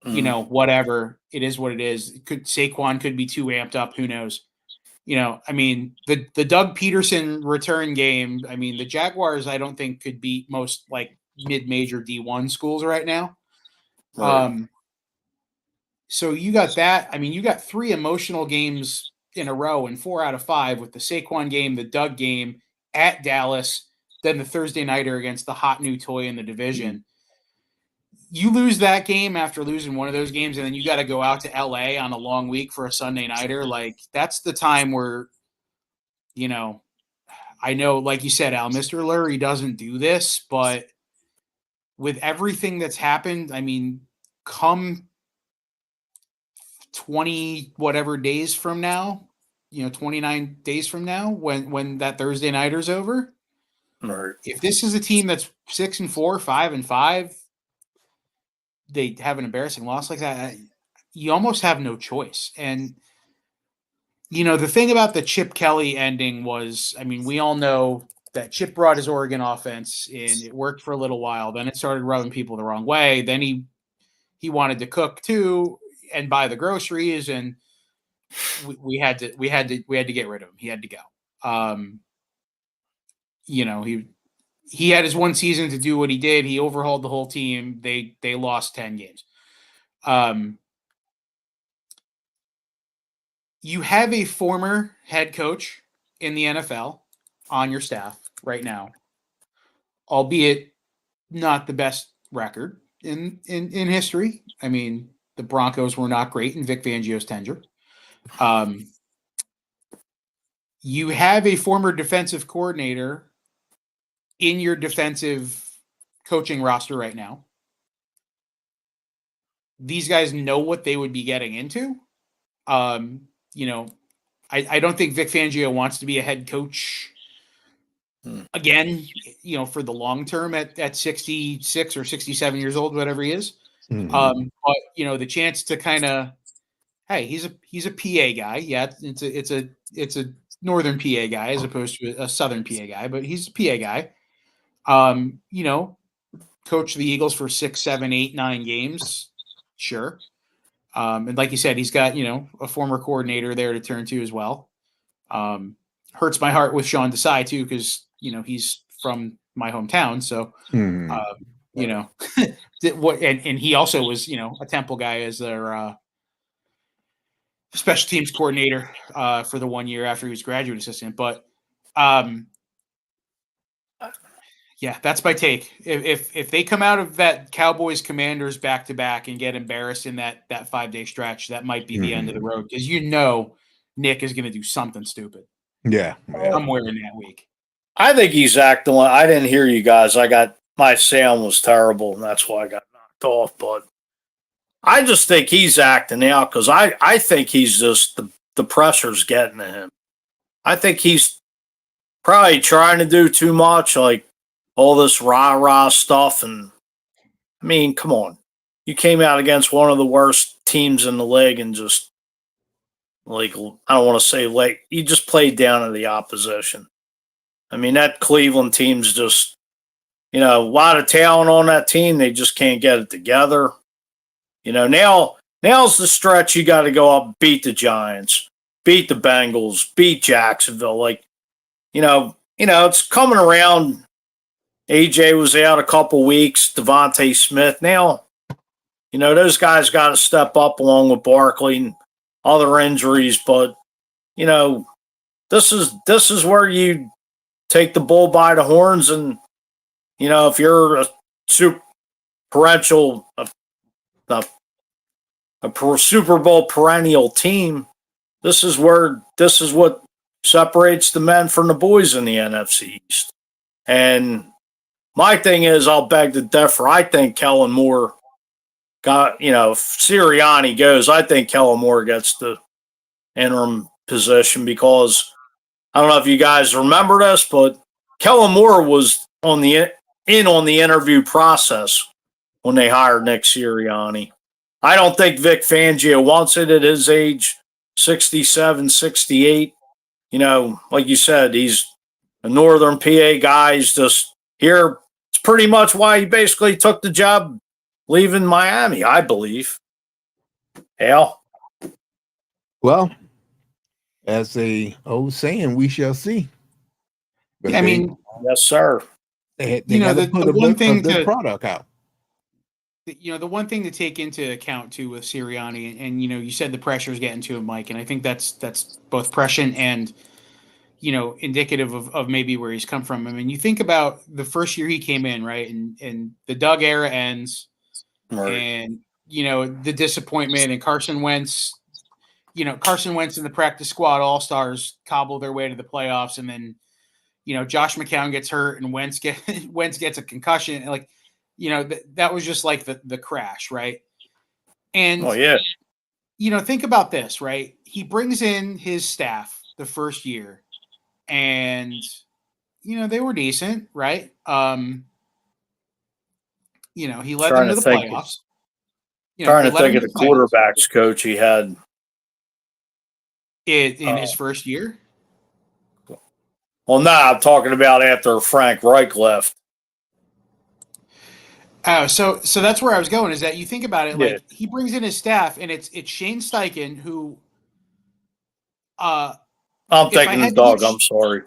you know, whatever. It is what it is. Saquon could be too amped up. Who knows? You know, I mean, the Doug Peterson return game, I mean, the Jaguars, I don't think could beat most like mid-major D1 schools right now. Right. So you got that. I mean, you got 3 emotional games in a row and 4 out of 5 with the Saquon game, the Doug game at Dallas, then the Thursday nighter against the hot new toy in the division. You lose that game after losing one of those games, and then you got to go out to LA on a long week for a Sunday nighter. Like, that's the time where, you know, I know, like you said, Al, Mr. Lurie doesn't do this, but with everything that's happened, I mean, come 20 whatever days from now, you know, 29 days from now, when that Thursday nighter's over, Right. if this is a team that's 6-4, 5-5, they have an embarrassing loss like that, you almost have no choice. And, you know, the thing about the Chip Kelly ending was, I mean, we all know that Chip brought his Oregon offense in. It worked for a little while. Then it started rubbing people the wrong way. Then he wanted to cook too and buy the groceries, and we had to get rid of him. He had to go. You know, he had his one season to do what he did. He overhauled the whole team. They lost 10 games. You have a former head coach in the NFL on your staff right now, albeit not the best record in history. I mean, the Broncos were not great in Vic Fangio's tenure. You have a former defensive coordinator in your defensive coaching roster right now. These guys know what they would be getting into. You know, I don't think Vic Fangio wants to be a head coach again, you know, for the long term at 66 or 67 years old, whatever he is. But, you know, the chance to kind of, hey, he's a PA guy. Yeah, it's a northern PA guy as opposed to a southern PA guy, but he's a PA guy. You know, coach the Eagles for 6, 7, 8, 9 games. Sure. And like you said, he's got, you know, a former coordinator there to turn to as well. Hurts my heart with Sean Desai too, because, you know, he's from my hometown. So, you know, and he also was, you know, a Temple guy as their special teams coordinator for the 1 year after he was graduate assistant. But yeah, that's my take. If they come out of that Cowboys Commanders back to back and get embarrassed in that 5-day stretch, that might be the end of the road, because you know Nick is going to do something stupid. Yeah. Somewhere in that week. I think he's acting like, I didn't hear you guys. My sound was terrible, and that's why I got knocked off. But I just think he's acting out, because I think he's just, the pressure's getting to him. I think he's probably trying to do too much, like all this rah-rah stuff. And I mean, come on. You came out against one of the worst teams in the league and just, like, I don't want to say, like, you just played down to the opposition. I mean, that Cleveland team's just, you know, a lot of talent on that team. They just can't get it together. You know, now's the stretch you got to go up, beat the Giants, beat the Bengals, beat Jacksonville. Like, you know, it's coming around. AJ was out a couple weeks, Devontae Smith. Now, you know, those guys got to step up along with Barkley and other injuries. But, you know, this is where you take the bull by the horns. And, you know, if you're a Super Bowl perennial team, this is what separates the men from the boys in the NFC East. And my thing is, I'll beg to differ. I think Kellen Moore got, you know, if Sirianni goes, I think Kellen Moore gets the interim position, because I don't know if you guys remember this, but Kellen Moore was on the interview process when they hired Nick Sirianni. I don't think Vic Fangio wants it at his age, 67, 68. You know, like you said, he's a northern PA guy. He's just here. It's pretty much why he basically took the job leaving Miami, I believe. Al? Well, as a old saying, we shall see. But Yeah, I mean, Yes, sir. they you know, got to the put one a thing good to product out. the one thing to take into account too with Sirianni, and you said the pressure's getting to him, Mike, and I think that's both prescient and indicative of maybe where he's come from. I mean, you think about the first year he came in, right, and the Doug era ends, Right. and the disappointment, and Carson Wentz and the practice squad all stars cobble their way to the playoffs, and then Josh McCown gets hurt and Wentz gets a concussion, like that was just like the crash, right? And Oh, yeah. think about this, right? He brings in his staff the first year, and they were decent, right? He led them Trying to to the think. playoffs. Trying He to led think them of to the the playoffs quarterbacks coach he had. in his first year. Well, I'm talking about after Frank Reich left. Oh, so that's where I was going. Is that you think about it, Yeah. like he brings in his staff, and it's Shane Steichen who. I'm If I thinking had the to give dog. I'm sorry.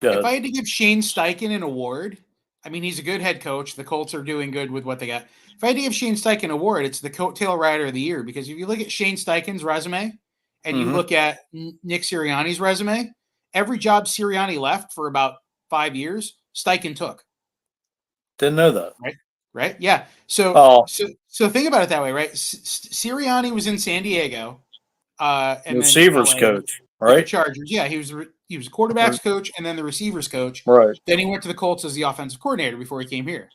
if I had to give Shane Steichen an award, I mean he's a good head coach. The Colts are doing good with what they got. If I had to give Shane Steichen an award, it's the coattail rider of the year, because if you look at Shane Steichen's resume and you look at Nick Sirianni's resume, every job Sirianni left for about 5 years, Steichen took. Didn't know that. Right? Yeah. So think about it that way, right? Sirianni was in San Diego, and then Receivers LA coach, with the right? Chargers. Yeah, he was a quarterbacks coach and then the receivers coach. Right. Then he went to the Colts as the offensive coordinator before he came here.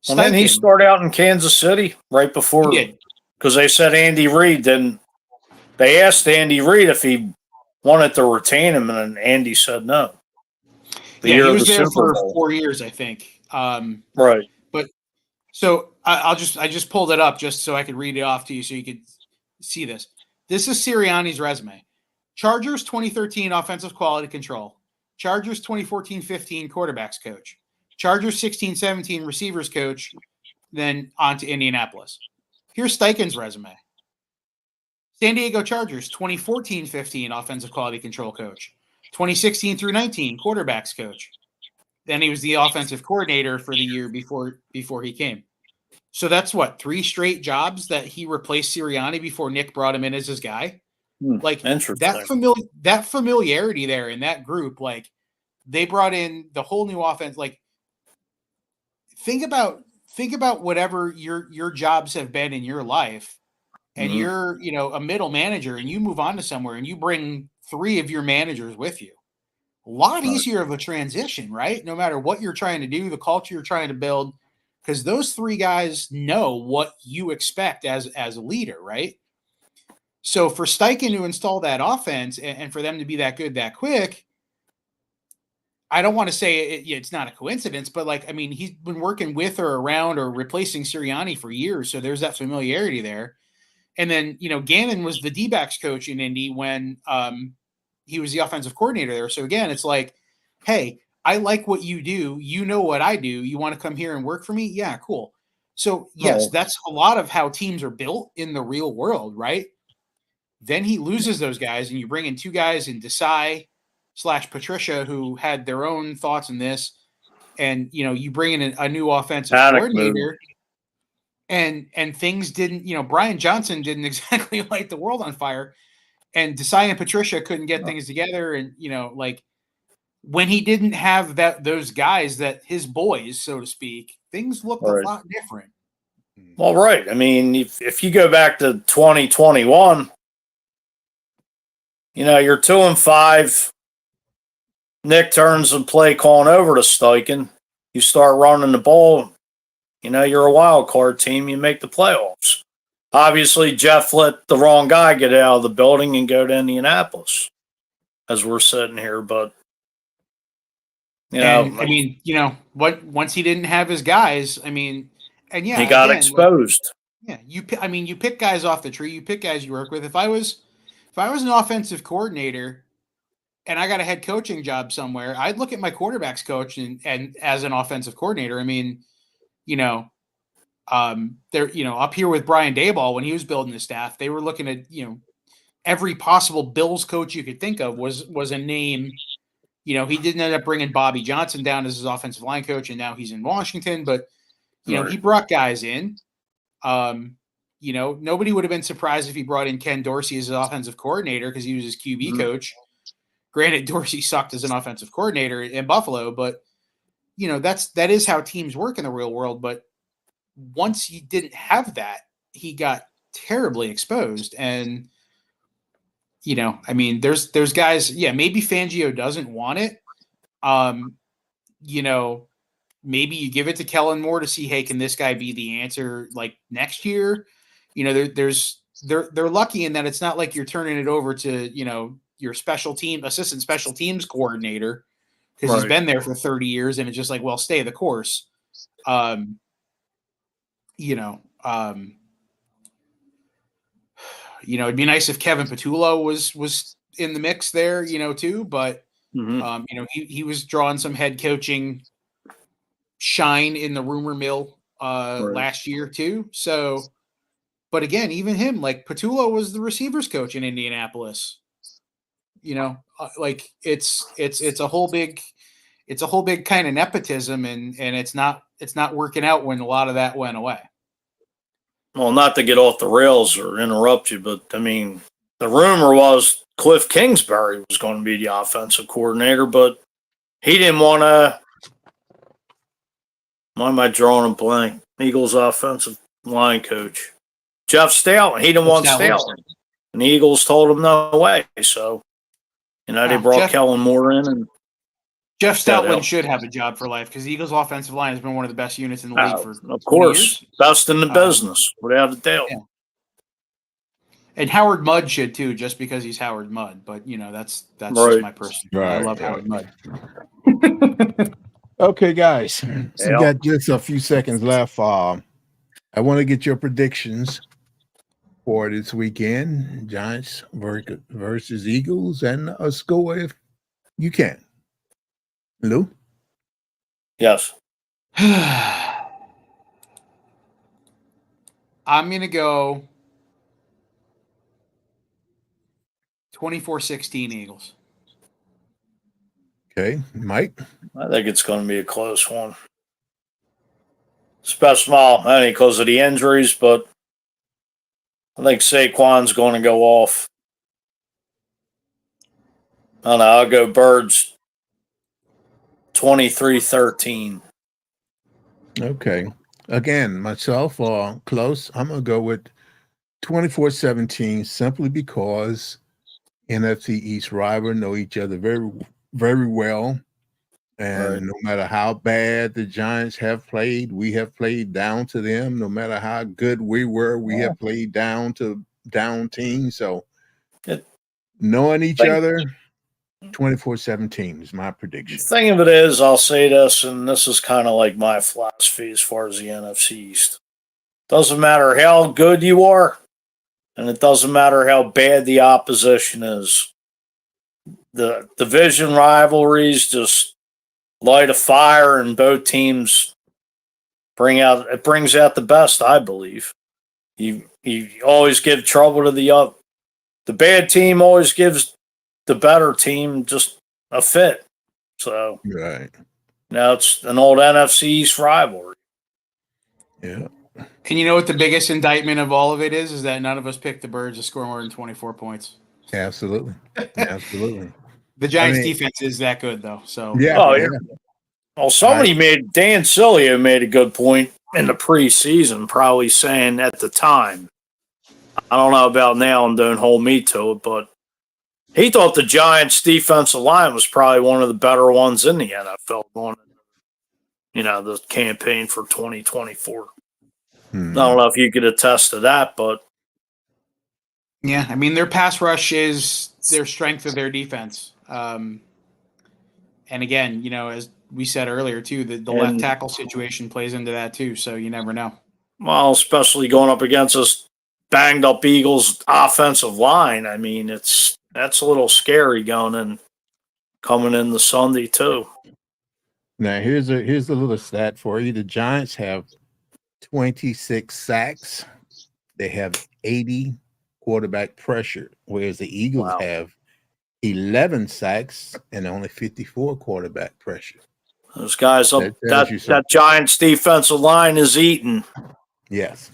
And then he Steichen, started out in Kansas City right he before, did. because they said Andy Reid didn't. They asked Andy Reid if he wanted to retain him, and then Andy said no. Yeah, he was there Super for Bowl. 4 years, I think. Right. But so I just pulled it up just so I could read it off to you so you could see this. This is Sirianni's resume. Chargers 2013 offensive quality control. Chargers 2014-15 quarterbacks coach. Chargers 16-17 receivers coach. Then on to Indianapolis. Here's Steichen's resume. San Diego Chargers 2014-15 offensive quality control coach. 2016 through 19 quarterbacks coach. Then he was the offensive coordinator for the year before he came. So that's what, 3 straight jobs that he replaced Sirianni before Nick brought him in as his guy. Like that familiarity there in that group, like they brought in the whole new offense. Like think about whatever your jobs have been in your life, and you're a middle manager, and you move on to somewhere, and you bring 3 of your managers with you. A lot easier of a transition, right? No matter what you're trying to do, the culture you're trying to build, because those 3 guys know what you expect as a leader, right? So for Steichen to install that offense and for them to be that good that quick, I don't want to say it's not a coincidence, but like, I mean, he's been working with or around or replacing Sirianni for years. So there's that familiarity there. And then, Gannon was the D-backs coach in Indy when he was the offensive coordinator there. So again, it's like, hey, I like what you do. You know what I do. You want to come here and work for me? Yeah, cool. So yes, that's a lot of how teams are built in the real world, right? Then he loses those guys, and you bring in 2 guys in Desai / Patricia who had their own thoughts in this, and you bring in a new offensive coordinator, and things didn't. Brian Johnson didn't exactly light the world on fire, and Desai and Patricia couldn't get things together, and like when he didn't have those guys, that his boys, so to speak, things looked a lot different. Well, right. I mean, if you go back to 2021. You're 2-5. Nick turns the play calling over to Steichen. You start running the ball. You're a wild card team. You make the playoffs. Obviously, Jeff let the wrong guy get out of the building and go to Indianapolis as we're sitting here. But, I mean, once he didn't have his guys, I mean, and yeah, he got again, exposed. Like, yeah, you pick guys off the tree. You pick guys you work with. If I was an offensive coordinator and I got a head coaching job somewhere, I'd look at my quarterbacks coach and as an offensive coordinator. I mean, They're, up here with Brian Daboll, when he was building the staff, they were looking at, every possible Bills coach you could think of was a name. He didn't end up bringing Bobby Johnson down as his offensive line coach, and now he's in Washington, but he brought guys in. Nobody would have been surprised if he brought in Ken Dorsey as his offensive coordinator because he was his QB coach. Granted, Dorsey sucked as an offensive coordinator in Buffalo, but that is how teams work in the real world. But once he didn't have that, he got terribly exposed. And there's guys, maybe Fangio doesn't want it. Maybe you give it to Kellen Moore to see, hey, can this guy be the answer like next year? They're lucky in that it's not like you're turning it over to, your assistant special teams coordinator, because he's been there for 30 years and it's just like, well, stay the course. It'd be nice if Kevin Patullo was in the mix there, too, but he was drawing some head coaching shine in the rumor mill last year too. So, but again, even him, like Patullo was the receivers coach in Indianapolis. It's a whole big kind of nepotism, and it's not working out when a lot of that went away. Well, not to get off the rails or interrupt you, but I mean, the rumor was Cliff Kingsbury was going to be the offensive coordinator, but he didn't want to. Why am I drawing a blank? Eagles offensive line coach. Jeff Stalin. He didn't want Stalin. And the Eagles told him no way. So, they brought Kellen Moore in. And Jeff Stoutland should have a job for life because the Eagles offensive line has been one of the best units in the league for of course, years. Best in the business, without a doubt. Yeah. And Howard Mudd should too, just because he's Howard Mudd. But that's just my personal. I love Howard Mudd. Okay, guys, so we got just a few seconds left. I want to get your predictions for this weekend: Giants versus Eagles, and a score if you can. Lou? Yes. I'm going to go 24-16 Eagles. Okay. Mike? I think it's going to be a close one. Especially, only because of the injuries, but I think Saquon's going to go off. I don't know. I'll go Birds 23-13. Okay. Again, myself, close. I'm going to go with 24-17 simply because NFC East rivals know each other very, very well. And no matter how bad the Giants have played, we have played down to them. No matter how good we were, we have played down to down teams. So knowing each other, 24-17 is my prediction. The thing of it is, I'll say this, and this is kind of like my philosophy as far as the NFC East. Doesn't matter how good you are, and it doesn't matter how bad the opposition is. The division rivalries just light a fire, and both teams brings out the best, I believe. You always give trouble to the bad team always gives the better team just a fit. So now it's an old NFC East rivalry. Yeah. And you know what the biggest indictment of all of it is that none of us picked the Birds to score more than 24 points. Absolutely. Absolutely. The Giants defense is that good though. So Well, Dan Cilio made a good point in the preseason, probably saying at the time, I don't know about now and don't hold me to it, but he thought the Giants defensive line was probably one of the better ones in the NFL going, the campaign for 2024. I don't know if you could attest to that, but yeah, I mean, their pass rush is their strength of their defense. And again, as we said earlier too, the left tackle situation plays into that too. So you never know. Well, especially going up against this banged up Eagles offensive line. I mean, that's a little scary coming in the Sunday too. Now here's a little stat for you. The Giants have 26 sacks. They have 80 quarterback pressure, whereas the Eagles Wow. have 11 sacks and only 54 quarterback pressure. Those guys up That tells you that something. Giants defensive line is eating. Yes.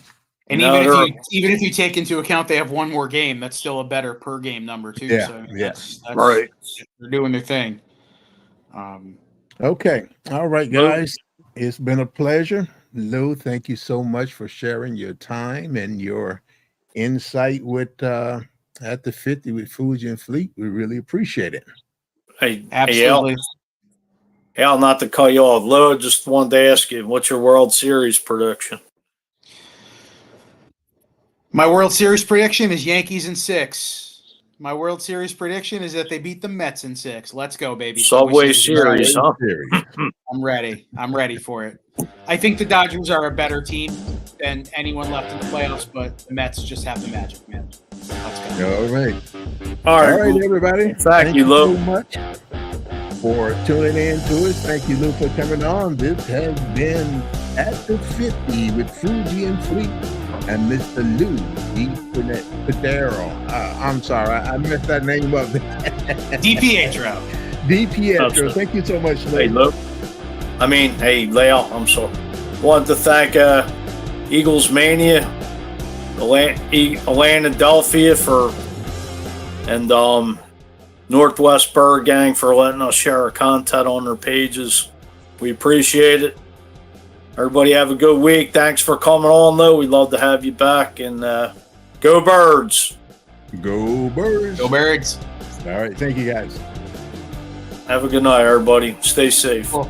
And No, even if you take into account they have one more game, that's still a better per game number too. Yeah, So yeah. that's Right. They're doing their thing. Okay. All right, Lou. guys. It's been a pleasure. Lou, thank you so much for sharing your time and your insight with at the 50 with Fuji and Fleet. We really appreciate it. Hey, Absolutely. Al, not to cut you off, Lou, just wanted to ask you, what's your World Series prediction? My World Series prediction is Yankees in 6. My World Series prediction is that they beat the Mets in 6. Let's go, baby. Subway Series, huh? I'm ready. I'm ready for it. I think the Dodgers are a better team than anyone left in the playoffs, but the Mets just have the magic, man. Let's go. All right. All right, everybody. Thank you, Lou. so much for tuning in to us. Thank you, Lou, for coming on. This has been At the 50 with Fuji and Fleet and Mr. Lou DiPietro. I'm sorry, I messed that name up. DiPietro. DiPietro. Thank you so much, Lou. Hey, Lou. Hey, Leo, I'm sorry. Wanted to thank Eagles Mania, Atlanta-Delphia and Northwest Bird Gang for letting us share our content on their pages. We appreciate it. Everybody have a good week. Thanks for coming on, Lou. We'd love to have you back. And go Birds. Go Birds. Go Birds. All right. Thank you, guys. Have a good night, everybody. Stay safe. Cool.